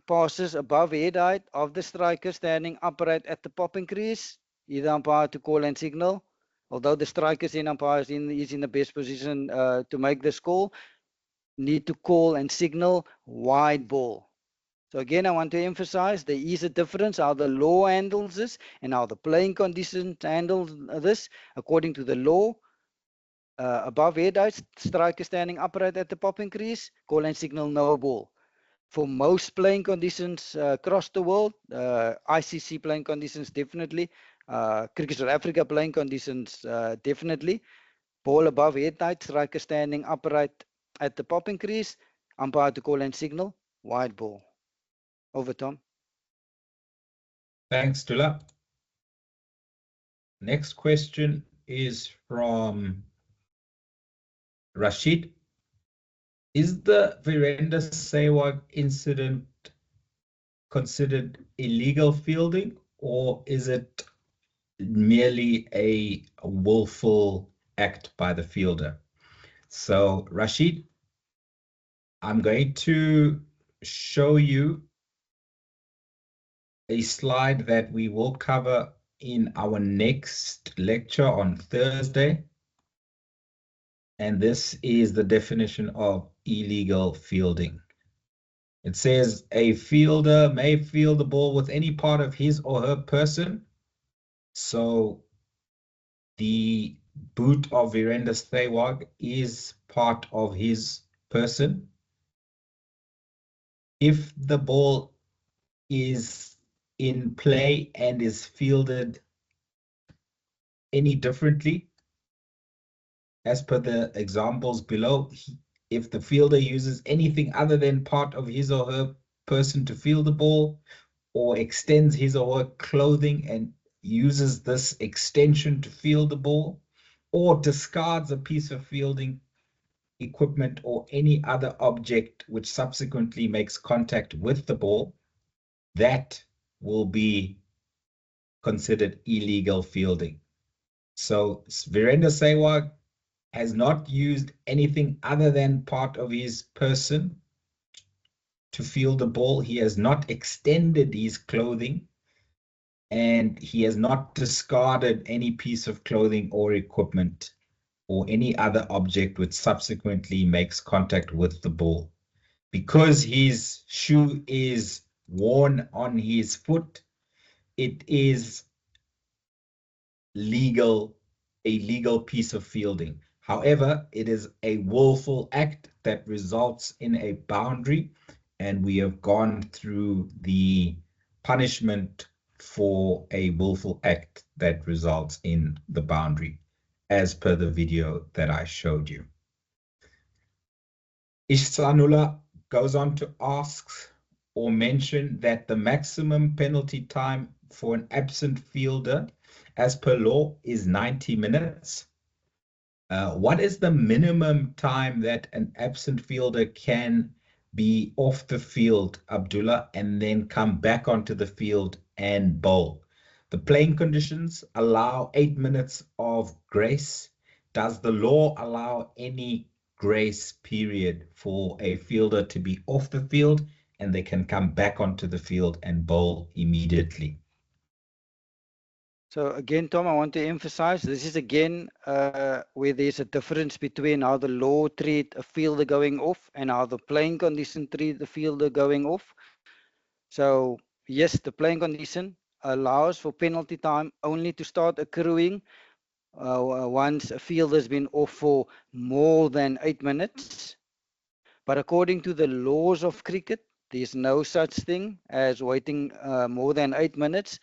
passes above head height of the striker standing upright at the popping crease, either umpire to call and signal, although the striker's in umpire is in the best position to make this call, need to call and signal wide ball. So again, I want to emphasize there is a difference how the law handles this and how the playing conditions handle this. According to the law, above head height, striker standing upright at the popping crease, call and signal no ball. For most playing conditions across the world, ICC playing conditions definitely, Cricket South Africa playing conditions definitely, ball above head height, striker standing upright at the popping crease, umpire to call and signal wide ball. Over, Tom. Thanks, Tula. Next question is from Rashid. Is the Virender Sehwag incident considered illegal fielding, or is it merely a willful act by the fielder? So, Rashid, I'm going to show you a slide that we will cover in our next lecture on Thursday. And this is the definition of illegal fielding. It says a fielder may field the ball with any part of his or her person. So the boot of Virender Sehwag is part of his person. If the ball is in play and is fielded any differently, as per the examples below, if the fielder uses anything other than part of his or her person to field the ball, or extends his or her clothing and uses this extension to field the ball, or discards a piece of fielding equipment or any other object which subsequently makes contact with the ball, that will be considered illegal fielding. So Virender Sehwag has not used anything other than part of his person to field the ball. He has not extended his clothing, and he has not discarded any piece of clothing or equipment or any other object which subsequently makes contact with the ball. Because his shoe is worn on his foot, it is a legal piece of fielding. However, it is a willful act that results in a boundary, and we have gone through the punishment for a willful act that results in the boundary, as per the video that I showed you. Ishsanullah goes on to ask or mention that the maximum penalty time for an absent fielder, as per law, is 90 minutes. What is the minimum time that an absent fielder can be off the field, Abdullah, and then come back onto the field and bowl? The playing conditions allow 8 minutes of grace. Does the law allow any grace period for a fielder to be off the field and they can come back onto the field and bowl immediately? So again, Tom, I want to emphasize this is again where there's a difference between how the law treat a fielder going off and how the playing condition treat the fielder going off. So yes, the playing condition allows for penalty time only to start accruing once a fielder has been off for more than 8 minutes. But according to the laws of cricket, there's no such thing as waiting more than 8 minutes.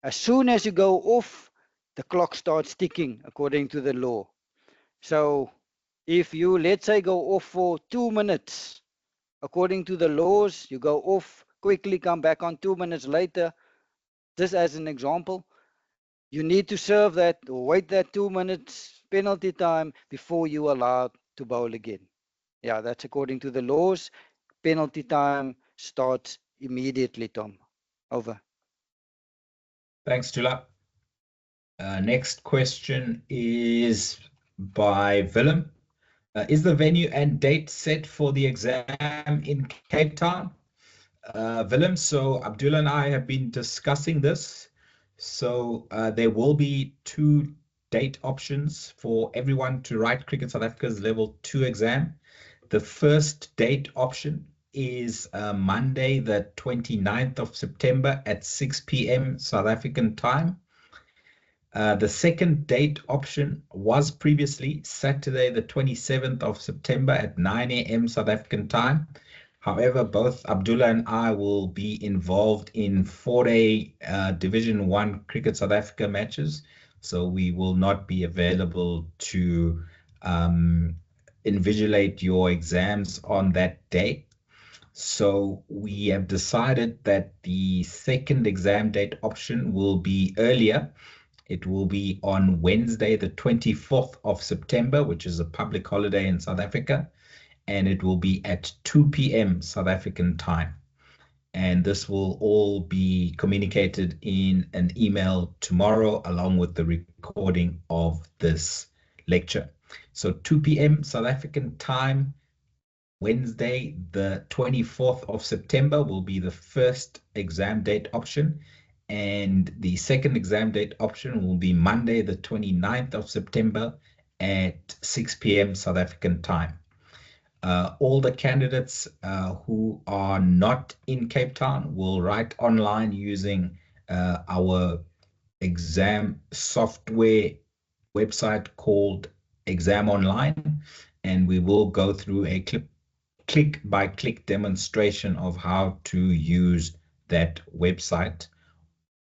As soon as you go off, the clock starts ticking according to the law. So if you, let's say, go off for 2 minutes, according to the laws, you go off, quickly come back on 2 minutes later, just as an example, you need to serve that or wait that 2 minutes penalty time before you are allowed to bowl again. Yeah, that's according to the laws. Penalty time starts immediately, Tom. Over. Thanks, Tula. Next question is by Willem. Is the venue and date set for the exam in Cape Town? Willem, so Abdullah and I have been discussing this. So there will be 2 date options for everyone to write Cricket South Africa's Level 2 exam. The first date option is Monday, the 29th of September at 6 p.m. South African time. The second date option was previously Saturday, the 27th of September at 9 a.m. South African time. However, both Abdullah and I will be involved in 4-day Division 1 Cricket South Africa matches, so we will not be available to invigilate your exams on that day. So we have decided that the second exam date option will be earlier. It will be on Wednesday, the 24th of September, which is a public holiday in South Africa, and it will be at 2 p.m. South African time. And this will all be communicated in an email tomorrow, along with the recording of this lecture. So 2 p.m. South African time, Wednesday, the 24th of September will be the first exam date option. And the second exam date option will be Monday, the 29th of September at 6 p.m. South African time. All the candidates who are not in Cape Town will write online using our exam software website called Exam Online, and we will go through a click-by-click demonstration of how to use that website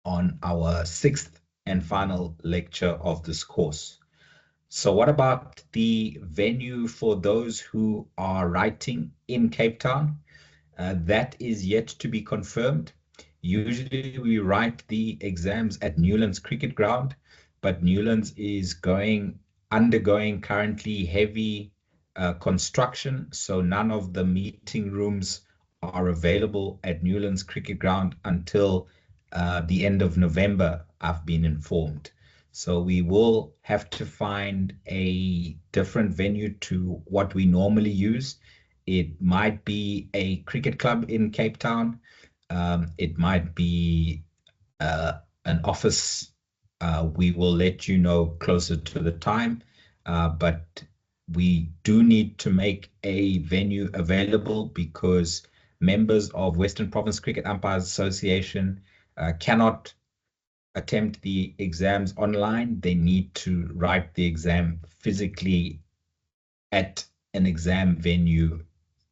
on our 6th and final lecture of this course. So what about the venue for those who are writing in Cape Town? That is yet to be confirmed. Usually we write the exams at Newlands Cricket Ground, but Newlands is undergoing currently heavy construction, so none of the meeting rooms are available at Newlands Cricket Ground until the end of November, I've been informed. So we will have to find a different venue to what we normally use. It might be a cricket club in Cape Town. It might be an office. We will let you know closer to the time, but we do need to make a venue available because members of Western Province Cricket Umpires Association cannot attempt the exams online. They need to write the exam physically at an exam venue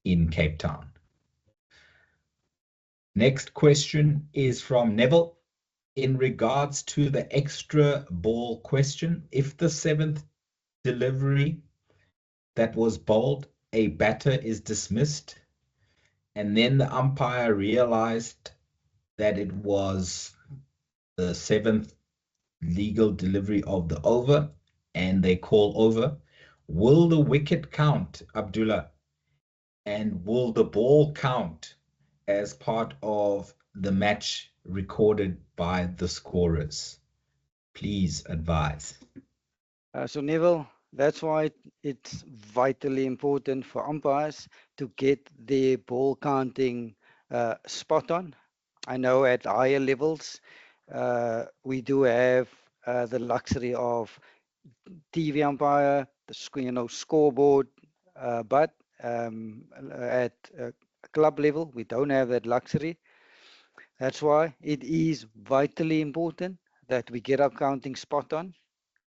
in Cape Town. Next question is from Neville. In regards to the extra ball question, if the 7th delivery that was bowled, a batter is dismissed, and then the umpire realized that it was the 7th legal delivery of the over, and they call over, will the wicket count, Abdullah? And will the ball count as part of the match recorded by the scorers? Please advise. So Neville, that's why it's vitally important for umpires to get their ball counting spot on. I know at higher levels, we do have the luxury of TV umpire, the scoreboard, but at club level, we don't have that luxury. That's why it is vitally important that we get our counting spot on.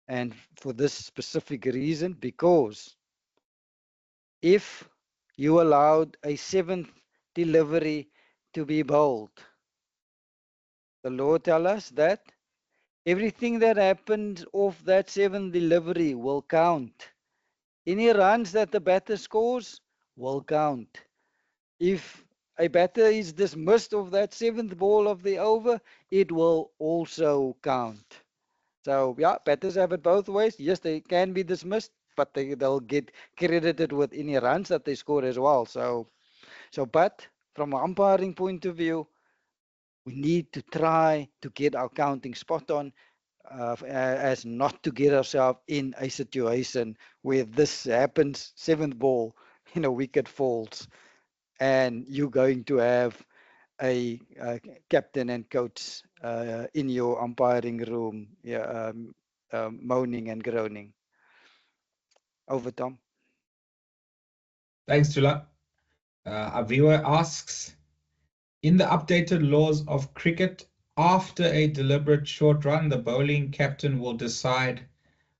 And for this specific reason, because if you allowed a 7th delivery to be bowled, the law tells us that everything that happens off that 7th delivery will count. Any runs that the batter scores will count. If a batter is dismissed of that 7th ball of the over, it will also count. So yeah, batters have it both ways. Yes, they can be dismissed, but they'll get credited with any runs that they score as well. But from an umpiring point of view, we need to try to get our counting spot on, as not to get ourselves in a situation where this happens, 7th ball, wicket falls, and you're going to have a captain and coach in your umpiring room, yeah, moaning and groaning. Over, Tom. Thanks, Jula. A viewer asks, in the updated laws of cricket, after a deliberate short run, the bowling captain will decide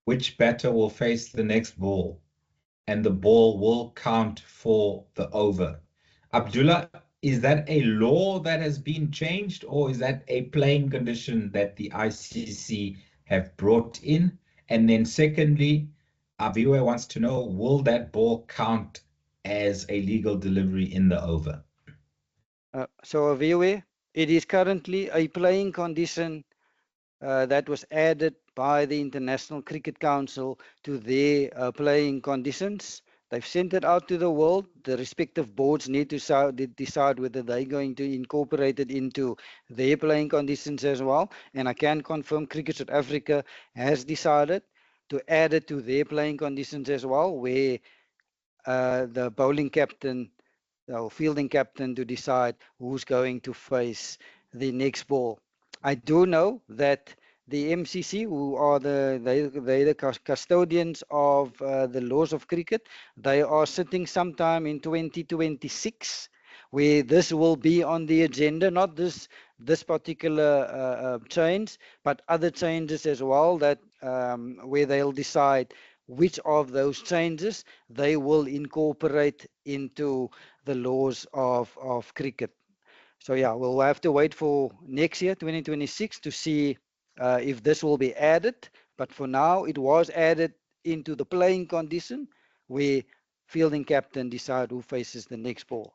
which batter will face the next ball, and the ball will count for the over. Abdullah, is that a law that has been changed, or is that a playing condition that the ICC have brought in? And then secondly, our viewer wants to know, will that ball count as a legal delivery in the over? So, viewer, it is currently a playing condition that was added by the International Cricket Council to their playing conditions. They've sent it out to the world. The respective boards need to decide whether they're going to incorporate it into their playing conditions as well. And I can confirm Cricket South Africa has decided to add it to their playing conditions as well, where the bowling captain or fielding captain to decide who's going to face the next ball. I do know that the MCC, who are the custodians of the laws of cricket, they are sitting sometime in 2026, where this will be on the agenda, not this particular change, but other changes as well, that where they'll decide which of those changes they will incorporate into the laws of cricket. So yeah, we'll have to wait for next year, 2026, to see if this will be added. But for now, it was added into the playing condition where fielding captain decide who faces the next ball.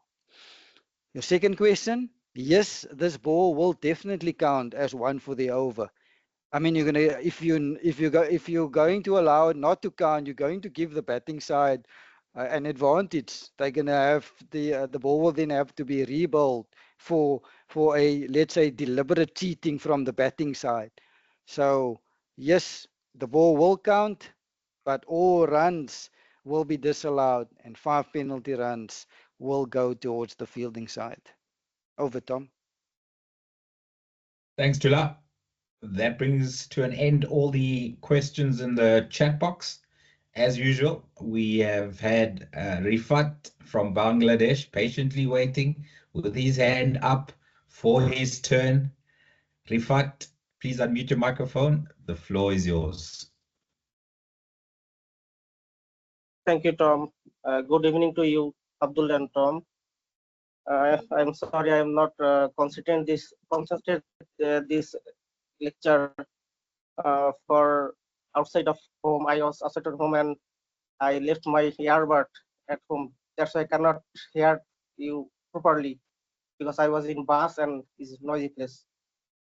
Your second question, yes, this ball will definitely count as one for the over. I mean, you're gonna if you're going to allow it not to count, you're going to give the batting side an advantage. They're gonna have the ball will then have to be rebuilt for a, let's say, deliberate cheating from the batting side. So yes, the ball will count, but all runs will be disallowed, and 5 penalty runs will go towards the fielding side. Over, Tom. Thanks, Dula. That brings to an end all the questions in the chat box. As usual, we have had Rifat from Bangladesh patiently waiting with his hand up for his turn. Rifat, please unmute your microphone. The floor is yours. Thank you, Tom. Good evening to you, Abdul and Tom. I'm sorry I'm not concentrate this lecture for outside of home. I was outside of home and I left my earbud at home. That's why I cannot hear you properly because I was in bus and it's noisy place.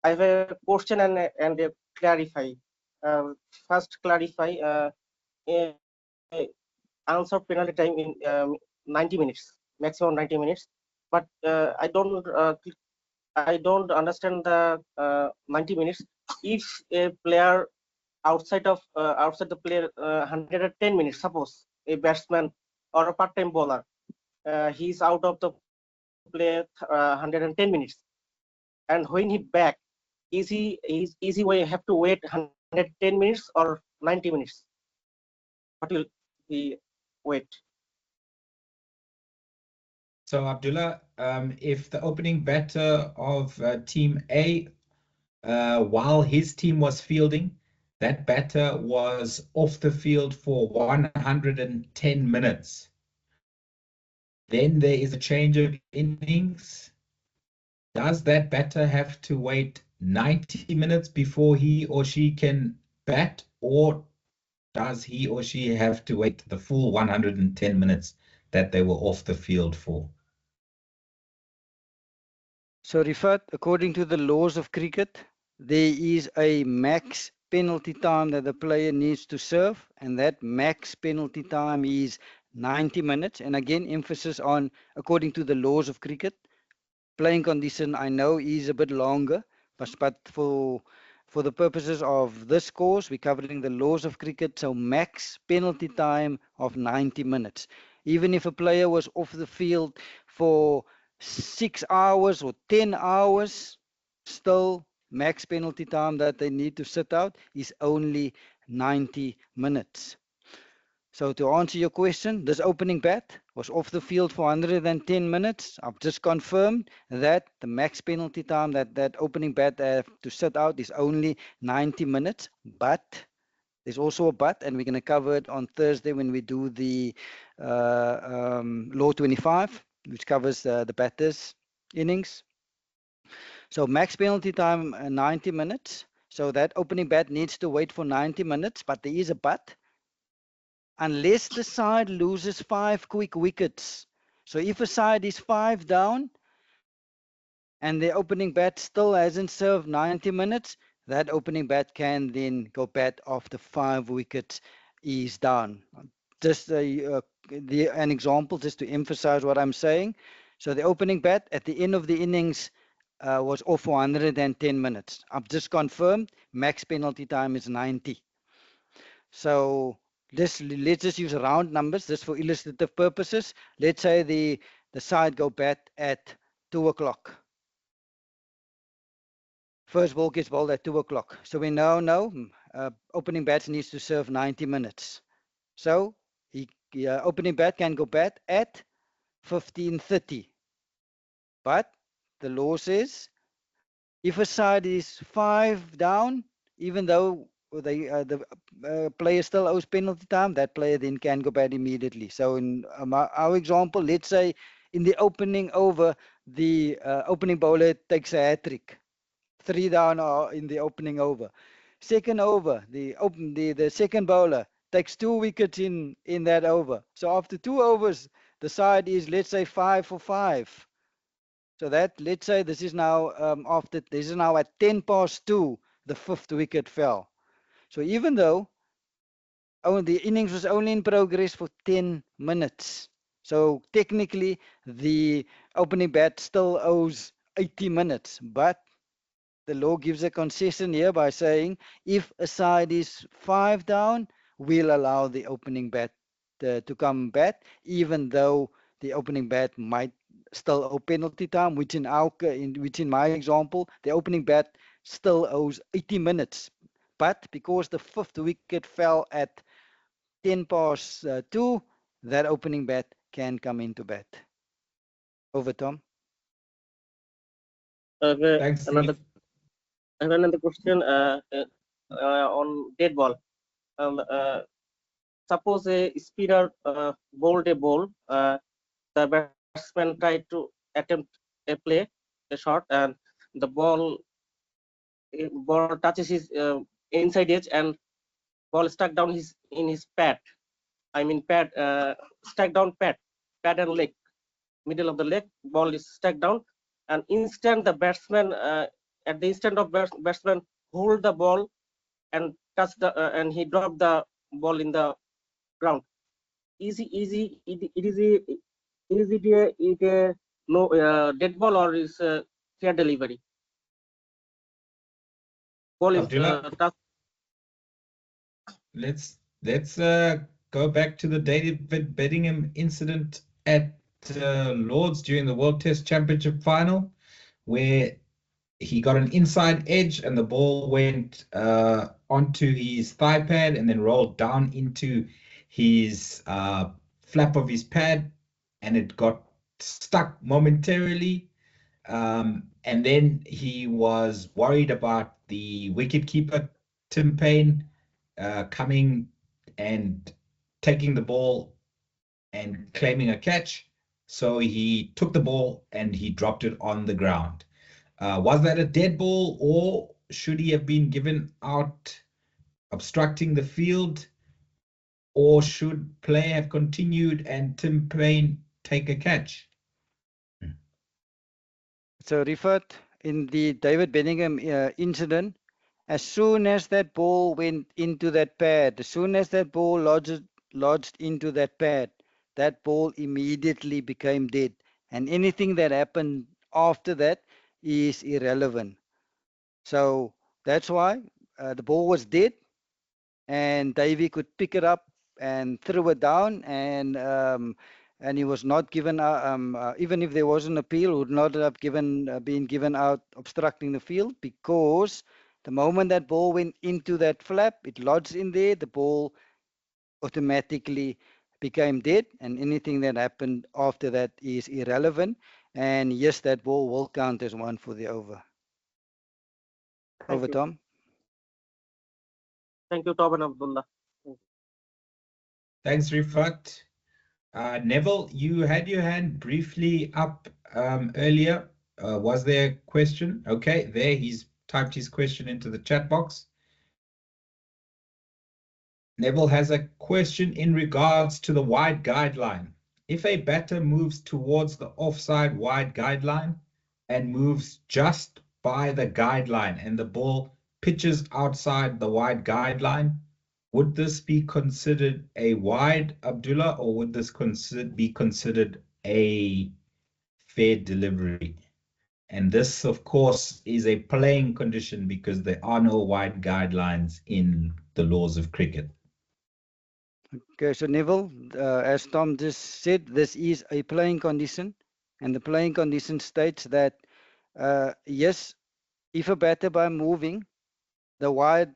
I have a question and a clarify. First clarify. Answer penalty time in 90 minutes, maximum 90 minutes. But I don't understand the 90 minutes. If a player outside the player 110 minutes, suppose a batsman or a part-time bowler, he's out of the play 110 minutes, and when he back, is he have to wait 110 minutes or 90 minutes? What will he wait? So, Abdullah, if the opening batter of Team A, while his team was fielding, that batter was off the field for 110 minutes. Then there is a change of innings. Does that batter have to wait 90 minutes before he or she can bat, or does he or she have to wait the full 110 minutes that they were off the field for? So, Rifat, according to the laws of cricket, there is a max penalty time that the player needs to serve, and that max penalty time is 90 minutes. And again, emphasis on according to the laws of cricket. Playing condition, I know, is a bit longer, but for the purposes of this course, we're covering the laws of cricket, so max penalty time of 90 minutes. Even if a player was off the field for 6 hours or 10 hours, still max penalty time that they need to sit out is only 90 minutes. So to answer your question, this opening bat was off the field for 110 minutes. I've just confirmed that the max penalty time that opening bat have to sit out is only 90 minutes. But there's also a but, and we're going to cover it on Thursday when we do the Law 25, which covers the batters' innings. So max penalty time 90 minutes. So that opening bat needs to wait for 90 minutes, but there is a but. Unless the side loses 5 quick wickets. So if a side is 5 down and the opening bat still hasn't served 90 minutes, that opening bat can then go bat after 5 wickets is down. Just an example, just to emphasize what I'm saying. So the opening bat at the end of the innings was off for 110 minutes. I've just confirmed max penalty time is 90. So let's just use round numbers just for illustrative purposes. Let's say the side go bat at 2 o'clock. First ball gets bowled at 2 o'clock. So we now know opening bat needs to serve 90 minutes. So opening bat can go bat at 15:30. But the law says if a side is 5 down, even though the player still owes penalty time, that player then can go bat immediately. So in our example, let's say in the opening over, the opening bowler takes a hat-trick. 3 down in the opening over. Second over, the second bowler takes 2 wickets in that over. So after 2 overs, the side is, let's say, 5 for 5. So that, let's say, this is now this is now at 2:10, the 5th wicket fell. So even though the innings was only in progress for 10 minutes, so technically the opening bat still owes 80 minutes, but the law gives a concession here by saying if a side is 5 down, we'll allow the opening bat to come bat, even though the opening bat might still owe penalty time, which in my example, the opening bat still owes 80 minutes. But because the 5th wicket fell at 2:10, that opening bat can come into bat. Over, Tom. Okay, Thanks, another Steve. another question on dead ball. Suppose a spinner bowled a ball. The batsman tried to attempt a play, a shot, and the ball touches his inside edge and ball stuck down in his pad. I mean pad, stuck down pad and leg, middle of the leg. Ball is stuck down, and instant the batsman at the instant of batsman hold the ball and touch and he dropped the ball in the ground. Is it a no dead ball or is fair delivery? Ball is Abdullah, touch. let's go back to the David Bedingham incident at Lords during the World Test Championship final, where he got an inside edge and the ball went onto his thigh pad and then rolled down into his flap of his pad, and it got stuck momentarily. And then he was worried about the wicketkeeper, Tim Payne, coming and taking the ball and claiming a catch. So he took the ball and he dropped it on the ground. Was that a dead ball, or should he have been given out obstructing the field, or should play have continued and Tim Payne take a catch? So, Rifat, in the David Bedingham incident, as soon as that ball went into that pad, as soon as that ball lodged into that pad, that ball immediately became dead. And anything that happened after that is irrelevant. So that's why the ball was dead, and Davy could pick it up and throw it down, and he was not given even if there was an appeal, would not have been given out obstructing the field, because the moment that ball went into that flap, it lodged in there, the ball automatically became dead, and anything that happened after that is irrelevant. And yes, that ball will count as one for the over. Thank Over, you. Tom. Thank you, Tom and Abdullah. Thanks, Rifat. Neville, you had your hand briefly up earlier. Was there a question? Okay, there he's typed his question into the chat box. Neville has a question in regards to the wide guideline. If a batter moves towards the offside wide guideline and moves just by the guideline and the ball pitches outside the wide guideline, would this be considered a wide, Abdullah, or would this be considered a fair delivery? And this, of course, is a playing condition because there are no wide guidelines in the laws of cricket. Okay, so Neville, as Tom just said, this is a playing condition, and the playing condition states that yes, if a batter by moving, the wide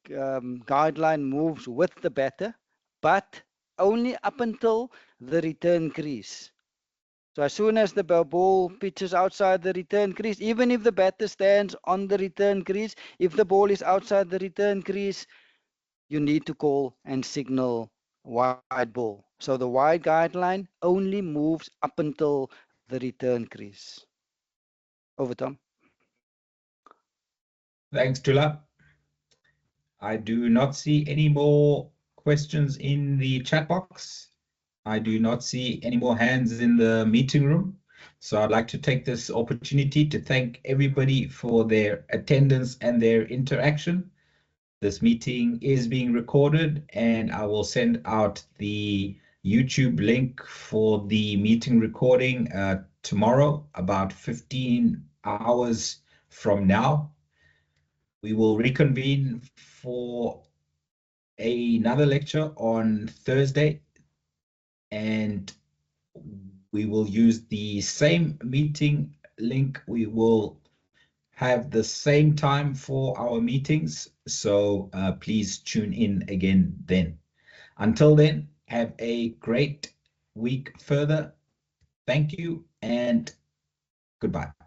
guideline moves with the batter, but only up until the return crease. So as soon as the ball pitches outside the return crease, even if the batter stands on the return crease, if the ball is outside the return crease, you need to call and signal wide ball. So the wide guideline only moves up until the return crease. Over, Tom. Thanks, Tula. I do not see any more questions in the chat box. I do not see any more hands in the meeting room. So I'd like to take this opportunity to thank everybody for their attendance and their interaction. This meeting is being recorded, and I will send out the YouTube link for the meeting recording tomorrow, about 15 hours from now. We will reconvene for another lecture on Thursday, and we will use the same meeting link. We will have the same time for our meetings, so please tune in again then. Until then, have a great week further. Thank you and goodbye.